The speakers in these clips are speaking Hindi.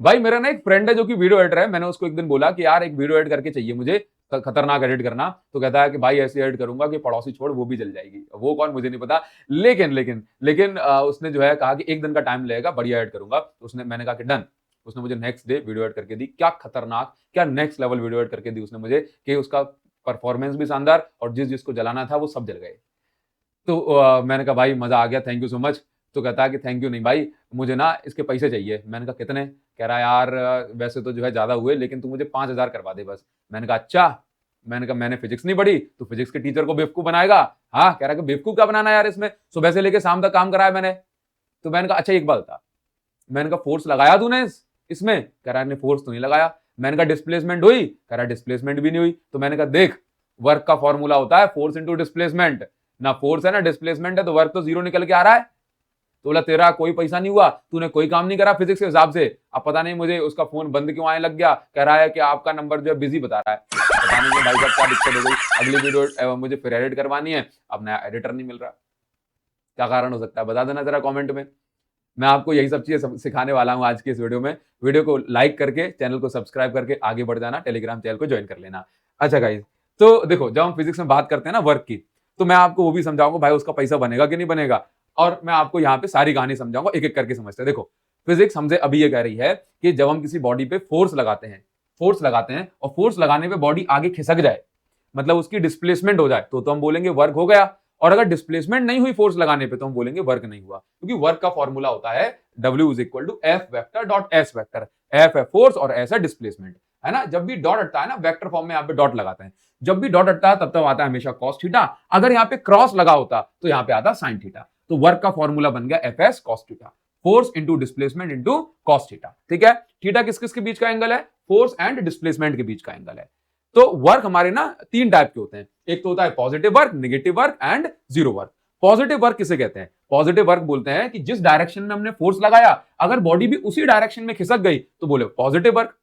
भाई मेरा ना एक फ्रेंड है जो कि वीडियो एडिटर है, मैंने उसको एक दिन बोला कि यार एक वीडियो एडिट करके चाहिए मुझे, खतरनाक एडिट करना। तो कहता है कि भाई ऐसे एडिट करूंगा कि पड़ोसी छोड़ वो भी जल जाएगी। वो कौन मुझे नहीं पता, लेकिन उसने जो है कहा कि एक दिन का टाइम लगेगा, बढ़िया एडिट करूंगा। उसने, मैंने कहा कि डन। उसने मुझे नेक्स्ट डे वीडियो एडिट करके दी, क्या खतरनाक, क्या नेक्स्ट लेवल वीडियो एडिट करके दी उसने मुझे, कि उसका परफॉर्मेंस भी शानदार और जिस जिसको जलाना था वो सब जल गए। तो मैंने कहा भाई मजा आ गया, थैंक यू सो मच। तो कहता है कि थैंक यू नहीं भाई, मुझे ना इसके पैसे चाहिए। मैंने कहा कितने? कह रहा यार वैसे तो जो है ज्यादा हुए, लेकिन तू मुझे 5,000 करवा दे बस। मैंने कहा अच्छा। मैंने कहा मैंने फिजिक्स नहीं पढ़ी, तो फिजिक्स के टीचर को बेवकूफ बनाएगा? हाँ, कह रहा कि बेवकूफ क्या बनाना यार, इसमें सुबह से लेके शाम तक काम कराया मैंने। तो मैंने कहा अच्छा एक बात बता, मैंने कहा फोर्स लगाया तूने इसमें? कह रहा है फोर्स तो नहीं लगाया। मैंने कहा डिस्प्लेसमेंट हुई? कह रहा डिस्प्लेसमेंट भी नहीं हुई। तो मैंने कहा देख, वर्क का फॉर्मूला होता है फोर्स इंटू डिस्प्लेसमेंट, ना फोर्स है ना डिस्प्लेसमेंट है, तो वर्क तो जीरो निकल के आ रहा है। तो बोला तेरा कोई पैसा नहीं हुआ, तूने कोई काम नहीं करा फिजिक्स के हिसाब से। अब पता नहीं मुझे उसका फोन बंद क्यों आने लग गया, कह रहा है कि आपका नंबर जो है बिजी बता रहा है। पता नहीं भाई साहब क्या दिक्कत हो गई, अगली वीडियो मुझे फिर एडिट करवानी है, अब नया एडिटर नहीं मिल रहा। क्या कारण हो सकता है बता देना जरा कमेंट में। मैं आपको यही सब चीजें सिखाने वाला हूं आज की इस वीडियो में। वीडियो को लाइक करके, चैनल को सब्सक्राइब करके आगे बढ़ जाना, टेलीग्राम चैनल को ज्वाइन कर लेना। अच्छा गाइस, तो देखो जब हम फिजिक्स में बात करते हैं ना वर्क की, तो मैं आपको वो भी समझाऊंगा भाई उसका पैसा बनेगा कि नहीं बनेगा, और मैं आपको यहाँ पे सारी कहानी समझाऊंगा, एक एक करके समझते हैं। देखो फिजिक्स हमसे अभी ये कह रही है कि जब हम किसी बॉडी पे फोर्स लगाते हैं और फोर्स लगाने पे बॉडी आगे खिसक जाए, मतलब उसकी डिस्प्लेसमेंट हो जाए, तो हम बोलेंगे वर्क हो गया। और अगर डिस्प्लेसमेंट नहीं हुई फोर्स लगाने पे, तो हम बोलेंगे वर्क नहीं हुआ, क्योंकि वर्क का फॉर्मूला होता है W is equal to F vector dot S vector. F है फोर्स और एस है डिस्प्लेसमेंट, है ना। जब भी डॉट हटता है ना, वेक्टर फॉर्म में यहाँ पे डॉट लगाते हैं, जब भी डॉट हटता है तब तब आता है हमेशा कॉस थीटा। अगर यहाँ पे क्रॉस लगा होता तो यहाँ पे आता साइन थीटा। तो वर्क का फॉर्मूला बन गया F s cos theta, force into displacement into cos theta. ठीक है, थीटा किस किस के बीच का एंगल है? फोर्स एंड डिस्प्लेसमेंट के बीच का एंगल है। तो वर्क हमारे ना तीन टाइप के होते हैं, एक तो होता है positive work, negative work and zero work. Positive work किसे कहते हैं? पॉजिटिव वर्क बोलते हैं कि जिस डायरेक्शन में हमने फोर्स लगाया, अगर बॉडी भी उसी डायरेक्शन में खिसक गई तो बोले पॉजिटिव वर्क।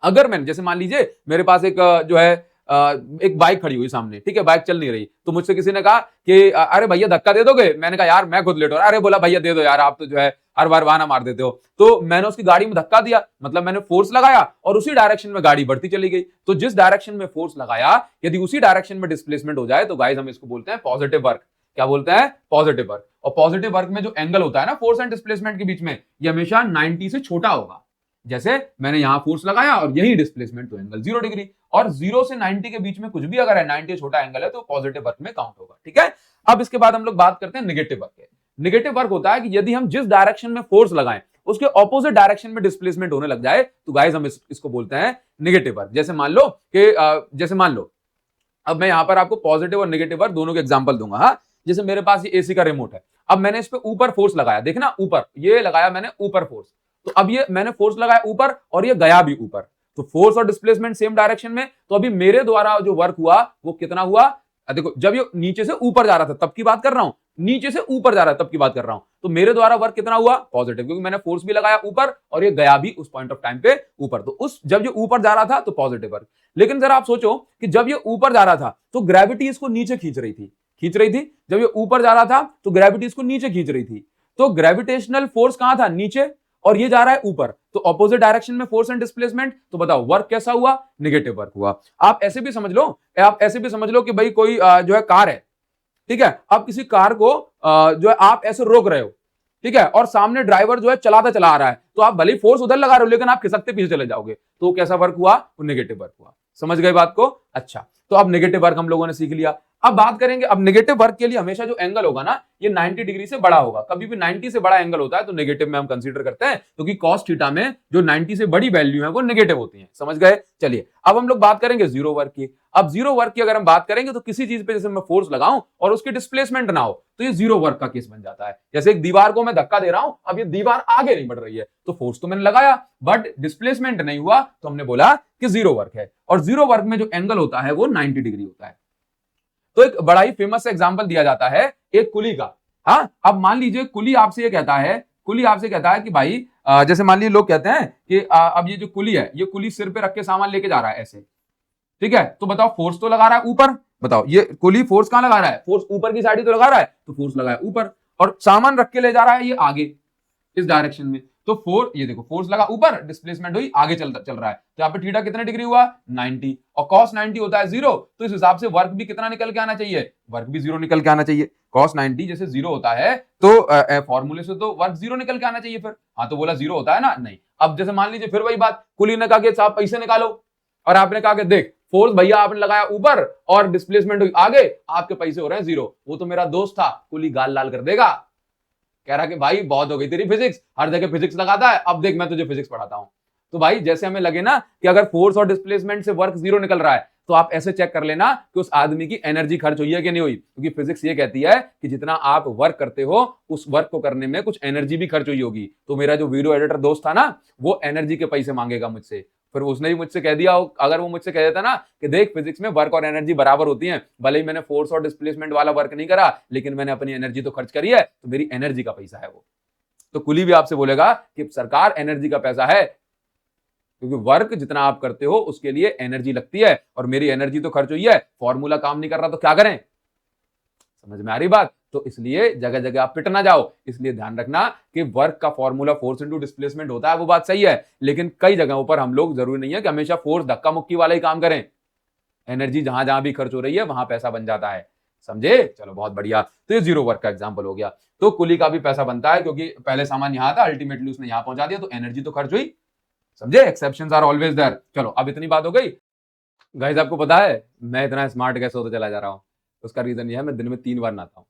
अगर मैंने, जैसे मान लीजिए मेरे पास एक जो है एक बाइक खड़ी हुई सामने, ठीक है, बाइक चल नहीं रही, तो मुझसे किसी ने कहा कि अरे भैया धक्का दे दोगे? मैंने कहा यार मैं खुद लेट हो रहा। अरे बोला भैया दे दो यार, आप तो जो है हर बार बहाना मार देते हो। तो मैंने उसकी गाड़ी में धक्का दिया, मतलब मैंने फोर्स लगाया और उसी डायरेक्शन में गाड़ी बढ़ती चली गई। तो जिस डायरेक्शन में फोर्स लगाया, यदि उसी डायरेक्शन में डिस्प्लेसमेंट हो जाए, तो गाइस हम इसको बोलते हैं पॉजिटिव वर्क। क्या बोलते हैं? Positive work. और पॉजिटिव वर्क में जो एंगल होता है ना फोर्स एंड डिस्प्लेसमेंट के बीच में, ये हमेशा 90 से छोटा होगा। जैसे मैंने यहां फोर्स लगाया और यही डिस्प्लेसमेंट, तो एंगल 0 डिग्री। और 0 से 90 के बीच में कुछ भी अगर है, 90 छोटा एंगल है, तो पॉजिटिव वर्क में काउंट होगा। ठीक है, अब इसके बाद हम लोग बात करते हैं नेगेटिव वर्क के। नेगेटिव वर्क होता है कि यदि हम जिस डायरेक्शन में फोर्स लगाएं, उसके ऑपोजिट डायरेक्शन में डिस्प्लेसमेंट होने लग जाए, तो गाइस हम इसको बोलते हैं नेगेटिव वर्क। जैसे मान लो कि अब मैं यहां पर आपको पॉजिटिव और नेगेटिव वर्क दोनों के एग्जांपल दूंगा। हाँ, जैसे मेरे पास ये एसी का रिमोट है, अब मैंने इस पे ऊपर फोर्स लगाया, देखना ऊपर, ये लगाया मैंने ऊपर फोर्स, तो अब ये मैंने फोर्स लगाया ऊपर और ये गया भी ऊपर, तो फोर्स और डिस्प्लेसमेंट सेम डायरेक्शन में। तो अभी मेरे द्वारा जो वर्क हुआ वो कितना हुआ? देखो जब ये नीचे से ऊपर जा रहा था तब की बात कर रहा हूं, नीचे से ऊपर जा रहा है तब की बात कर रहा हूं, तो मेरे द्वारा वर्क कितना हुआ? पॉजिटिव, क्योंकि मैंने फोर्स भी लगाया ऊपर और ये गया भी उस पॉइंट ऑफ टाइम पे ऊपर, तो उस जब ये ऊपर जा रहा था तो पॉजिटिव वर्क। लेकिन जरा आप सोचो कि जब ये ऊपर जा रहा था तो ग्रेविटी इसको नीचे खींच रही थी। जब ये ऊपर जा रहा था तो ग्रेविटी इसको नीचे खींच रही थी, तो ग्रेविटेशनल फोर्स कहां था? नीचे, और ये जा रहा है ऊपर, तो ऑपोजिट डायरेक्शन में फोर्स एंड डिस्प्लेसमेंट। तो बताओ वर्क कैसा हुआ? नेगेटिव वर्क हुआ। आप ऐसे भी समझ लो कि भाई कोई जो है कार है, ठीक है, अब किसी कार को जो है आप ऐसे रोक रहे हो, ठीक है, और सामने ड्राइवर जो है चलाता चला आ रहा है, तो आप भले ही फोर्स उधर लगा रहे हो लेकिन आप खिसकते पीछे चले जाओगे, तो कैसा वर्क हुआ? वो नेगेटिव वर्क हुआ। समझ गए बात को? अच्छा, तो अब नेगेटिव वर्क हम लोगों ने सीख लिया। अब बात करेंगे, अब नेगेटिव वर्क के लिए हमेशा जो एंगल होगा ना, ये 90 डिग्री से बड़ा होगा। कभी भी 90 से बड़ा एंगल होता है तो नेगेटिव में हम कंसीडर करते हैं, क्योंकि कॉस थीटा में जो 90 से बड़ी वैल्यू है वो नेगेटिव होती है। समझ गए? चलिए अब हम लोग बात करेंगे जीरो वर्क की। अब जीरो वर्क की अगर हम बात करेंगे, तो किसी चीज पे जैसे मैं फोर्स लगाऊं और उसकी डिस्प्लेसमेंट ना हो, तो ये जीरो वर्क का केस बन जाता है। जैसे एक दीवार को मैं धक्का दे रहा हूं, अब ये दीवार आगे नहीं बढ़ रही है, तो फोर्स तो मैंने लगाया बट डिस्प्लेसमेंट नहीं हुआ, तो हमने बोला कि जीरो वर्क है। और जीरो वर्क में जो एंगल होता है वो 90 डिग्री होता है। तो एक बड़ा ही फेमस एग्जांपल दिया जाता है एक कुली का। हाँ, अब मान लीजिए कुली आपसे कहता है कि भाई जैसे मान लीजिए लोग कहते हैं कि अब ये जो कुली है, ये कुली सिर पे रख के सामान लेके जा रहा है ऐसे, ठीक है, तो बताओ फोर्स तो लगा रहा है ऊपर, बताओ ये कुली फोर्स कहां लगा रहा है? फोर्स ऊपर की साइड ही तो लगा रहा है, तो फोर्स लगा है ऊपर, और सामान रख के ले जा रहा है ये आगे इस डायरेक्शन में, तो ये देखो फोर्स लगा ऊपर, डिस्प्लेसमेंट हुई, आगे चल रहा है, तो यहाँ पे थीटा कितने डिग्री हुआ 90, और cos 90 होता है 0, तो इस हिसाब से वर्क भी कितना निकल के आना चाहिए, वर्क भी 0 निकल के आना चाहिए। cos 90 जैसे 0 होता है तो फॉर्मूले से तो वर्क 0 निकल के आना चाहिए फिर। हाँ तो बोला 0 होता है ना, नहीं। अब जैसे मान लीजिए फिर वही बात, कुली ने कहा कि साहब पैसे निकालो, और आपने कहा कि देख फोर्स भैया आपने लगाया ऊपर और डिस्प्लेसमेंट हुई आगे, आपके पैसे हो रहे हैं 0। वो तो मेरा दोस्त था, कुली गाल लाल कर देगा, कह रहा कि भाई बहुत हो गई तेरी फिजिक्स, हर जगह फिजिक्स लगाता है, अब देख मैं तुझे फिजिक्स पढ़ाता हूं। तो भाई जैसे हमें लगे ना कि अगर फोर्स और डिस्प्लेसमेंट से वर्क 0 निकल रहा है, तो आप ऐसे चेक कर लेना कि उस आदमी की एनर्जी खर्च हुई है कि नहीं हुई, क्योंकि फिजिक्स ये कहती है कि जितना आप वर्क करते हो उस वर्क को करने में कुछ एनर्जी भी खर्च हुई होगी। तो मेरा जो वीडियो एडिटर दोस्त था ना, वो एनर्जी के पैसे मांगेगा मुझसे। फिर उसने भी मुझसे कह दिया, अगर वो मुझसे कह देता ना कि देख फिजिक्स में वर्क और एनर्जी बराबर होती हैं, भले ही मैंने फोर्स और डिस्प्लेसमेंट वाला वर्क नहीं करा, लेकिन मैंने अपनी एनर्जी तो खर्च करी है, तो मेरी एनर्जी का पैसा है वो। तो कुली भी आपसे बोलेगा कि सरकार एनर्जी का पैसा है, क्योंकि वर्क जितना आप करते हो उसके लिए एनर्जी लगती है, और मेरी एनर्जी तो खर्च हुई है, फॉर्मूला काम नहीं कर रहा तो क्या करें। समझ में आ रही बात। तो इसलिए जगह जगह आप पिट ना जाओ, इसलिए ध्यान रखना कि वर्क का फॉर्मूला फोर्स इंटू डिस्प्लेसमेंट होता है, वो बात सही है, लेकिन कई जगहों पर हम लोग जरूरी नहीं है कि हमेशा फोर्स धक्का मुक्की वाला ही काम करें। एनर्जी जहां जहां भी खर्च हो रही है वहां पैसा बन जाता है, समझे। चलो बहुत बढ़िया, तो ये 0 वर्क का एग्जांपल हो गया। तो कुली का भी पैसा बनता है, क्योंकि पहले सामान यहां था, अल्टीमेटली उसने यहां पहुंचा दिया, तो एनर्जी तो खर्च हुई, समझे। Exceptions are always there. चलो अब इतनी बात हो गई। गाइस आपको पता है मैं इतना स्मार्ट कैसे होता चला जा रहा हूं, उसका रीजन ये है, मैं दिन में 3 बार नहाता हूं।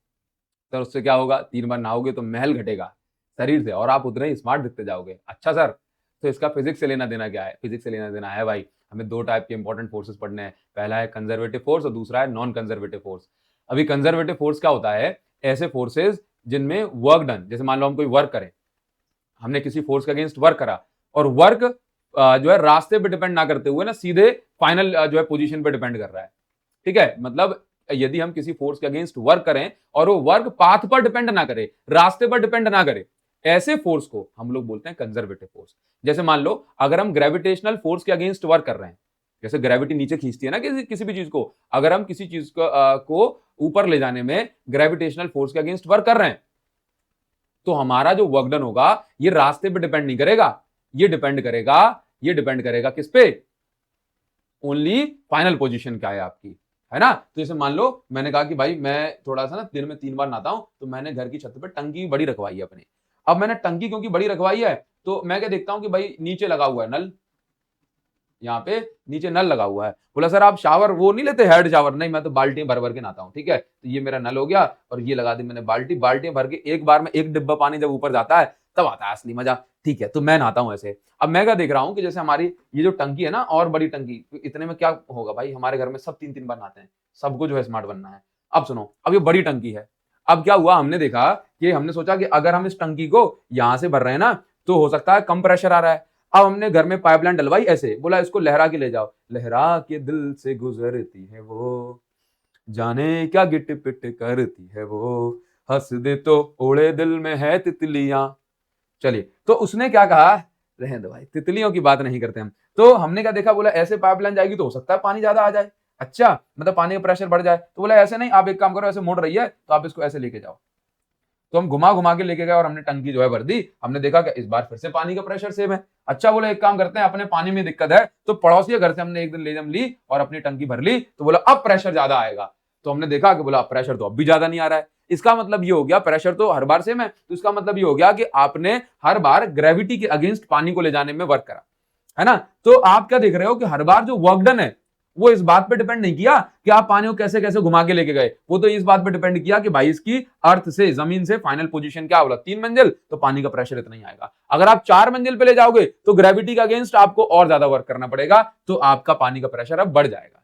सर उससे क्या होगा, 3 बार नहाओगे तो महल घटेगा शरीर से, और आप उतने ही स्मार्ट दिखते जाओगे। अच्छा सर, तो इसका फिजिक्स से लेना देना क्या है। फिजिक्स से लेना देना है भाई, हमें 2 टाइप के इंपॉर्टेंट फोर्सेस पढ़ने हैं, पहला है कंजर्वेटिव फोर्स और दूसरा है नॉन कंजर्वेटिव फोर्स। अभी कंजर्वेटिव फोर्स क्या होता है, ऐसे फोर्सेज जिनमें वर्क डन, जैसे मान लो हम कोई वर्क करें, हमने किसी फोर्स के अगेंस्ट वर्क करा, और वर्क जो है रास्ते पे डिपेंड ना करते हुए ना सीधे फाइनल जो है पोजीशन पे डिपेंड कर रहा है। ठीक है, मतलब यदि हम किसी फोर्स के अगेंस्ट वर्क करें और वो वर्क पाथ पर डिपेंड ना करे, रास्ते पर डिपेंड ना करे, ऐसे फोर्स को हम लोग बोलते हैं कंजर्वेटिव फोर्स। जैसे मान लो अगर हम ग्रेविटेशनल फोर्स के अगेंस्ट वर्क कर रहे हैं, जैसे ग्रेविटी नीचे खींचती है ना किसी भी चीज को, अगर हम किसी चीज को ऊपर ले जाने में ग्रेविटेशनल फोर्स के अगेंस्ट वर्क कर रहे हैं, तो हमारा जो वर्क डन होगा ये रास्ते पे डिपेंड नहीं करेगा, ये डिपेंड करेगा किस पे, ओनली फाइनल पोजीशन क्या है आपकी, है ना। तो जैसे मान लो मैंने कहा कि भाई मैं थोड़ा सा ना दिन में 3 बार नहाता हूं, तो मैंने घर की छत पे टंकी बड़ी रखवाई है अपनी। अब मैंने टंकी क्योंकि बड़ी रखवाई है, तो मैं क्या देखता हूं कि भाई नीचे लगा हुआ है नल, यहाँ पे नीचे नल लगा हुआ है। बोला सर आप शावर वो नहीं लेते, हेड शावर? नहीं, मैं तो बाल्टी भर भर के नहाता हूँ। ठीक है, तो ये मेरा नल हो गया, और ये लगा दी मैंने बाल्टी भर के, एक बार में 1 डिब्बा पानी जब ऊपर जाता है तब आता है असली मजा। ठीक है, तो मैं नहाता हूँ ऐसे। अब मैं क्या देख रहा हूँ कि जैसे हमारी ये जो टंकी है ना, और बड़ी टंकी, इतने में क्या होगा भाई, हमारे घर में सब 3-3 बार नहाते हैं, सबको जो है स्मार्ट बनना है। अब सुनो, अब ये बड़ी टंकी है, अब क्या हुआ, हमने देखा कि हमने सोचा कि अगर हम इस टंकी को यहां से भर रहे हैं ना, तो हो सकता है कम प्रेशर आ रहा है। अब हमने घर में पाइपलाइन डलवाई, ऐसे बोला इसको लहरा के ले जाओ, लहरा के दिल से गुजरती है वो, जाने क्या गिट पिट करती है वो, हंस दे तो ओढ़े दिल में है तितलियां। चलिए, तो उसने क्या कहा, रहने दो भाई, तितलियों की बात नहीं करते हम। तो हमने क्या देखा, बोला ऐसे पाइपलाइन जाएगी तो हो सकता है पानी ज्यादा आ जाए, अच्छा मतलब पानी का प्रेशर बढ़ जाए। तो बोला ऐसे नहीं, आप एक काम करो, ऐसे मुड़ रही है तो आप इसको ऐसे लेके जाओ। तो हम घुमा घुमा के लेके गए और हमने टंकी जो है भर दी। हमने देखा कि इस बार फिर से पानी का प्रेशर सेम है। अच्छा, बोला एक काम करते हैं, अपने पानी में दिक्कत है, तो पड़ोसी घर से हमने एक दिन लेजम ली और अपनी टंकी भर ली, तो बोला अब प्रेशर ज्यादा आएगा। तो हमने देखा कि बोला प्रेशर तो अब भी ज्यादा नहीं आ रहा है। इसका मतलब ये हो गया, प्रेशर तो हर बार सेम है, तो इसका मतलब ये हो गया कि आपने हर बार ग्रेविटी के अगेंस्ट पानी को ले जाने में वर्क करा, है ना। तो आप क्या देख रहे हो कि हर बार जो वर्क डन है वो इस बात पे डिपेंड नहीं किया कि आप पानी को कैसे कैसे घुमा के लेके गए, वो तो इस बात पे डिपेंड किया कि भाई इसकी अर्थ से, जमीन से फाइनल पोजीशन क्या बोला, 3 मंजिल, तो पानी का प्रेशर इतना ही आएगा। अगर आप 4 मंजिल पे ले जाओगे तो ग्रेविटी के अगेंस्ट आपको और ज्यादा वर्क करना पड़ेगा, तो आपका पानी का प्रेशर अब बढ़ जाएगा।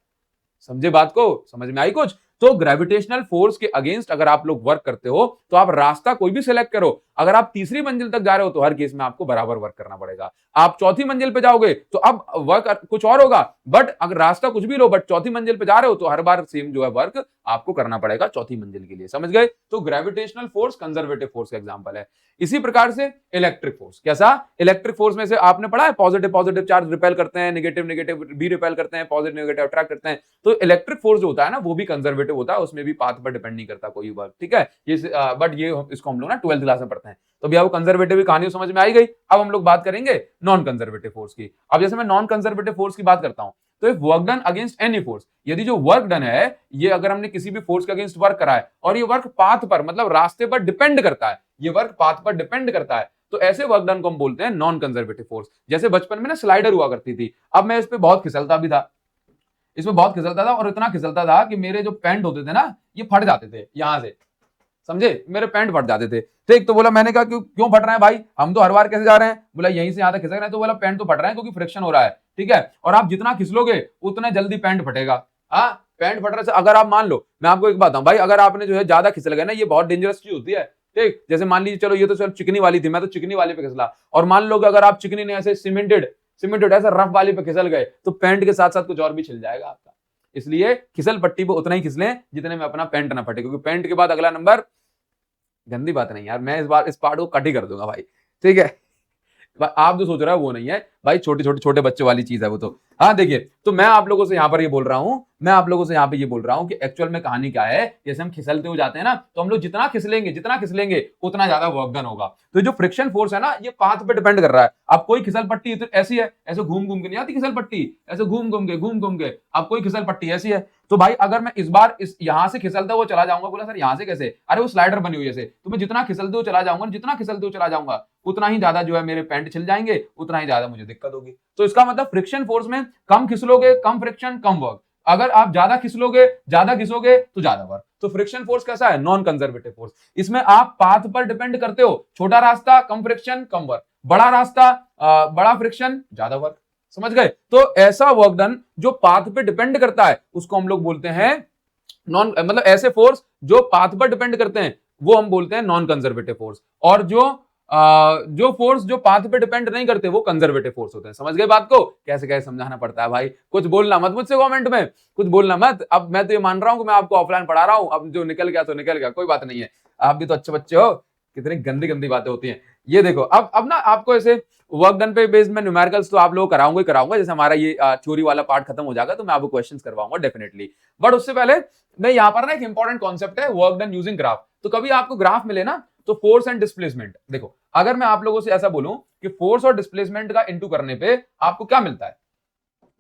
समझे बात को, समझ में आई कुछ। तो ग्रेविटेशनल फोर्स के अगेंस्ट अगर आप लोग वर्क करते हो तो आप रास्ता कोई भी सिलेक्ट करो, अगर आप तीसरी मंजिल तक जा रहे हो तो हर केस में आपको बराबर वर्क करना पड़ेगा। आप चौथी मंजिल पे जाओगे तो अब वर्क कुछ और होगा, बट अगर रास्ता कुछ भी लो, बट चौथी मंजिल पे जा रहे हो तो हर बार सेम जो है वर्क आपको करना पड़ेगा चौथी मंजिल के लिए। समझ गए। तो ग्रेविटेशनल फोर्स कंजर्वेटिव फोर्स का एग्जांपल है। इसी प्रकार से इलेक्ट्रिक फोर्स, कैसा, इलेक्ट्रिक फोर्स में से आपने पढ़ा है पॉजिटिव चार्ज रिपेल करते हैं, नेगेटिव भी रिपेल करते हैं, पॉजिटिव नेगेटिव अट्रैक्ट करते हैं। तो इलेक्ट्रिक फोर्स जो होता है ना वो भी कंजर्वेटिव होता है, उसमें भी पाथ पर डिपेंड नहीं करता कोई वर्क। ठीक है, ये बट ये इसको हम लोग ना 12th क्लास में पढ़ते हैं। करते हैं। तो भैया वो कंजर्वेटिव की कहानी समझ में आई गई। अब हम लोग बात करेंगे नॉन कंजर्वेटिव फोर्स की। अब जैसे मैं नॉन कंजर्वेटिव फोर्स की बात करता हूं, तो if work done against any force, यदि जो वर्क डन है ये अगर हमने किसी भी फोर्स के अगेंस्ट वर्क करा है और ये वर्क पाथ पर मतलब रास्ते पर डिपेंड करता है, ये वर्क पाथ पर डिपेंड करता है, तो ऐसे वर्क डन को हम बोलते हैं नॉन कंजर्वेटिव फोर्स। जैसे बचपन में ना स्लाइडर हुआ करती थी, अब मैं इस पे बहुत फिसलता भी था, इसमें बहुत फिसलता था और इतना फिसलता था कि मेरे जो पैंट होते थे ना ये फट जाते थे यहां से, समझे, मेरे पैंट फट जाते थे। ठीक, तो बोला, मैंने कहा क्यों क्यों फट रहे हैं भाई, हम तो हर बार कैसे जा रहे हैं, बोला यहीं से यहां तक खिसक रहे हैं। तो बोला पैंट तो फट रहे हैं क्योंकि फ्रिक्शन हो रहा है, ठीक है, और आप जितना खिसलोगे उतना जल्दी पैंट फटेगा। हाँ, पैंट फट रहा है। अगर आप मान लो, मैं आपको एक बात बताऊं भाई, अगर आपने जो है ज्यादा खिसल गए ना, ये बहुत डेंजरस चीज होती है। ठीक, जैसे मान लीजिए चलो ये तो चलो चिकनी वाली थी, मैं तो चिकनी वाले पे खिसला, और मान लो कि अगर आप चिकनी ने ऐसे सीमेंटेड ऐसे रफ वाली पे खिसल गए तो पैंट के साथ साथ कुछ और भी छिल जाएगा आपका। इसलिए खिसल पट्टी पे उतना ही खिसलें जितने में अपना पैंट ना फटे, क्योंकि पैंट के बाद अगला नंबर, गंदी बात नहीं यार, मैं इस बार इस पार्ट को कट ही कर दूंगा भाई, ठीक है। आप जो सोच रहे हो वो नहीं है भाई, छोटे बच्चों वाली चीज है वो तो। हाँ देखिए, तो मैं आप लोगों से यहाँ पर ये बोल रहा हूँ, मैं आप लोगों से यहाँ पे ये बोल रहा हूँ कि एक्चुअल में कहानी क्या है। जैसे हम खिसलते हो जाते हैं ना, तो हम लोग जितना खिसलेंगे उतना ज्यादा वर्क डन होगा। तो जो फ्रिक्शन फोर्स है ना, ये पाथ पे डिपेंड कर रहा है। अब कोई खिसल पट्टी तो ऐसी है, ऐसे घूम घूम के नहीं आती खिसल पट्टी, ऐसे घूम घूम के अब कोई खिसल पट्टी ऐसी है। तो भाई अगर मैं इस बार इस यहां से खिसलता हुआ चला जाऊंगा, बोला सर यहां से कैसे, अरे वो स्लाइडर बनी हुई है, तो मैं जितना खिसलते हुए चला जाऊंगा उतना ही ज्यादा जो है मेरे पैंट छिल जाएंगे, उतना ही ज्यादा मुझे दिक्कत होगी। तो इसका मतलब फ्रिक्शन फोर्स में कम खिसलोगे कम फ्रिक्शन कम वर्क, अगर आप ज्यादा खिसलोगे ज्यादा घिसोगे तो ज्यादा वर्क। तो फ्रिक्शन फोर्स कैसा है, नॉन कंजर्वेटिव फोर्स। इसमें आप पाथ पर डिपेंड करते हो, छोटा रास्ता कम फ्रिक्शन कम वर्क, बड़ा रास्ता बड़ा फ्रिक्शन ज्यादा वर्क, समझ गए। तो ऐसा वर्क डन जो पाथ पे डिपेंड करता है उसको हम लोग बोलते हैं नॉन, मतलब ऐसे फोर्स जो पाथ पर डिपेंड करते हैं वो हम बोलते हैं नॉन कंजर्वेटिव फोर्स, और जो फोर्स जो पाथ पे डिपेंड नहीं करते वो कंजर्वेटिव फोर्स होते हैं। समझ गए बात को, कैसे कैसे समझाना पड़ता है भाई। कुछ बोलना मत मुझसे कमेंट में, कुछ बोलना मत। अब मैं तो ये मान रहा हूं कि मैं आपको ऑफलाइन पढ़ा रहा हूं, अब जो निकल गया तो निकल गया, कोई बात नहीं है, आप भी तो अच्छे बच्चे हो। कितनी गंदी गंदी बातें होती हैं। ये देखो, अब ना आपको ऐसे वर्क डन पे बेस्ड में न्यूमेरिकल्स तो आप लोग कराऊंगा। जैसे हमारा ये थ्योरी वाला पार्ट खत्म हो जाएगा तो मैं आपको क्वेश्चंस करवाऊंगा डेफिनेटली। बट उससे पहले मैं यहाँ पर ना एक इंपॉर्टेंट कॉन्सेप्ट है, वर्क डन यूजिंग ग्राफ। तो कभी आपको ग्राफ मिले ना तो फोर्स एंड डिस्प्लेसमेंट, देखो अगर मैं आप लोगों से ऐसा बोलूं कि फोर्स और डिस्प्लेसमेंट का इंटू करने पे आपको क्या मिलता है,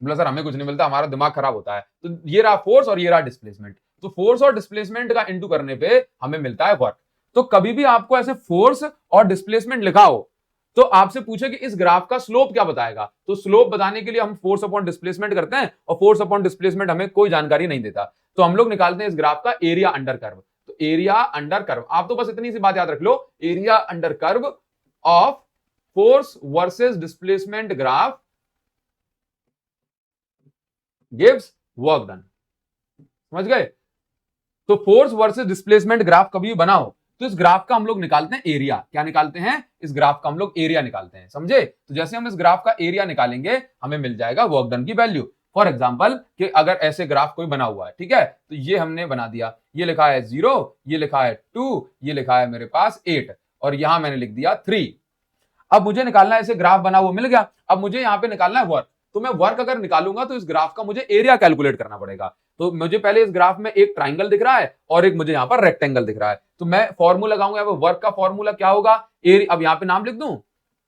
बोला सर हमें कुछ नहीं मिलता, हमारा दिमाग खराब होता है। तो ये रहा फोर्स और ये रहा डिस्प्लेसमेंट। तो फोर्स और डिस्प्लेसमेंट का इंटू करने पे हमें मिलता है वर्क। तो कभी भी आपको ऐसे फोर्स और डिस्प्लेसमेंट लिखा हो तो आपसे पूछे कि इस ग्राफ का स्लोप क्या बताएगा, तो स्लोप बताने के लिए हम फोर्स अपॉन डिस्प्लेसमेंट करते हैं, और फोर्स अपॉन डिस्प्लेसमेंट हमें कोई जानकारी नहीं देता, तो हम लोग निकालते हैं इस ग्राफ का एरिया अंडर कर्व। तो एरिया अंडर कर्व, आप तो बस इतनी सी बात याद रख लो, area under curve of force versus displacement graph gives work done. समझ गए। तो फोर्स वर्सेस डिस्प्लेसमेंट ग्राफ कभी भी बना हो तो इस ग्राफ का हम लोग निकालते हैं एरिया। क्या निकालते हैं, इस ग्राफ का हम लोग एरिया निकालते हैं, समझे। तो जैसे हम इस ग्राफ का एरिया निकालेंगे हमें मिल जाएगा वर्क डन की वैल्यू। फॉर एग्जांपल कि अगर ऐसे ग्राफ कोई बना हुआ है, ठीक है, तो ये हमने बना दिया, ये लिखा है 0, ये लिखा है 2, ये लिखा है मेरे पास 8, और यहां मैंने लिख दिया 3। अब मुझे निकालना है, ऐसे ग्राफ बना हुआ मिल गया, अब मुझे यहां पे निकालना है वर्क। तो मैं वर्क अगर निकालूंगा तो इस ग्राफ का मुझे एरिया कैलकुलेट करना पड़ेगा। तो मुझे पहले इस ग्राफ में एक ट्राइंगल दिख रहा है और एक मुझे यहाँ पर रेक्टेंगल दिख रहा है, तो मैं फॉर्मूला लगाऊंगा। वर्क का फॉर्मूला क्या होगा, अब यहां पे नाम लिख दूं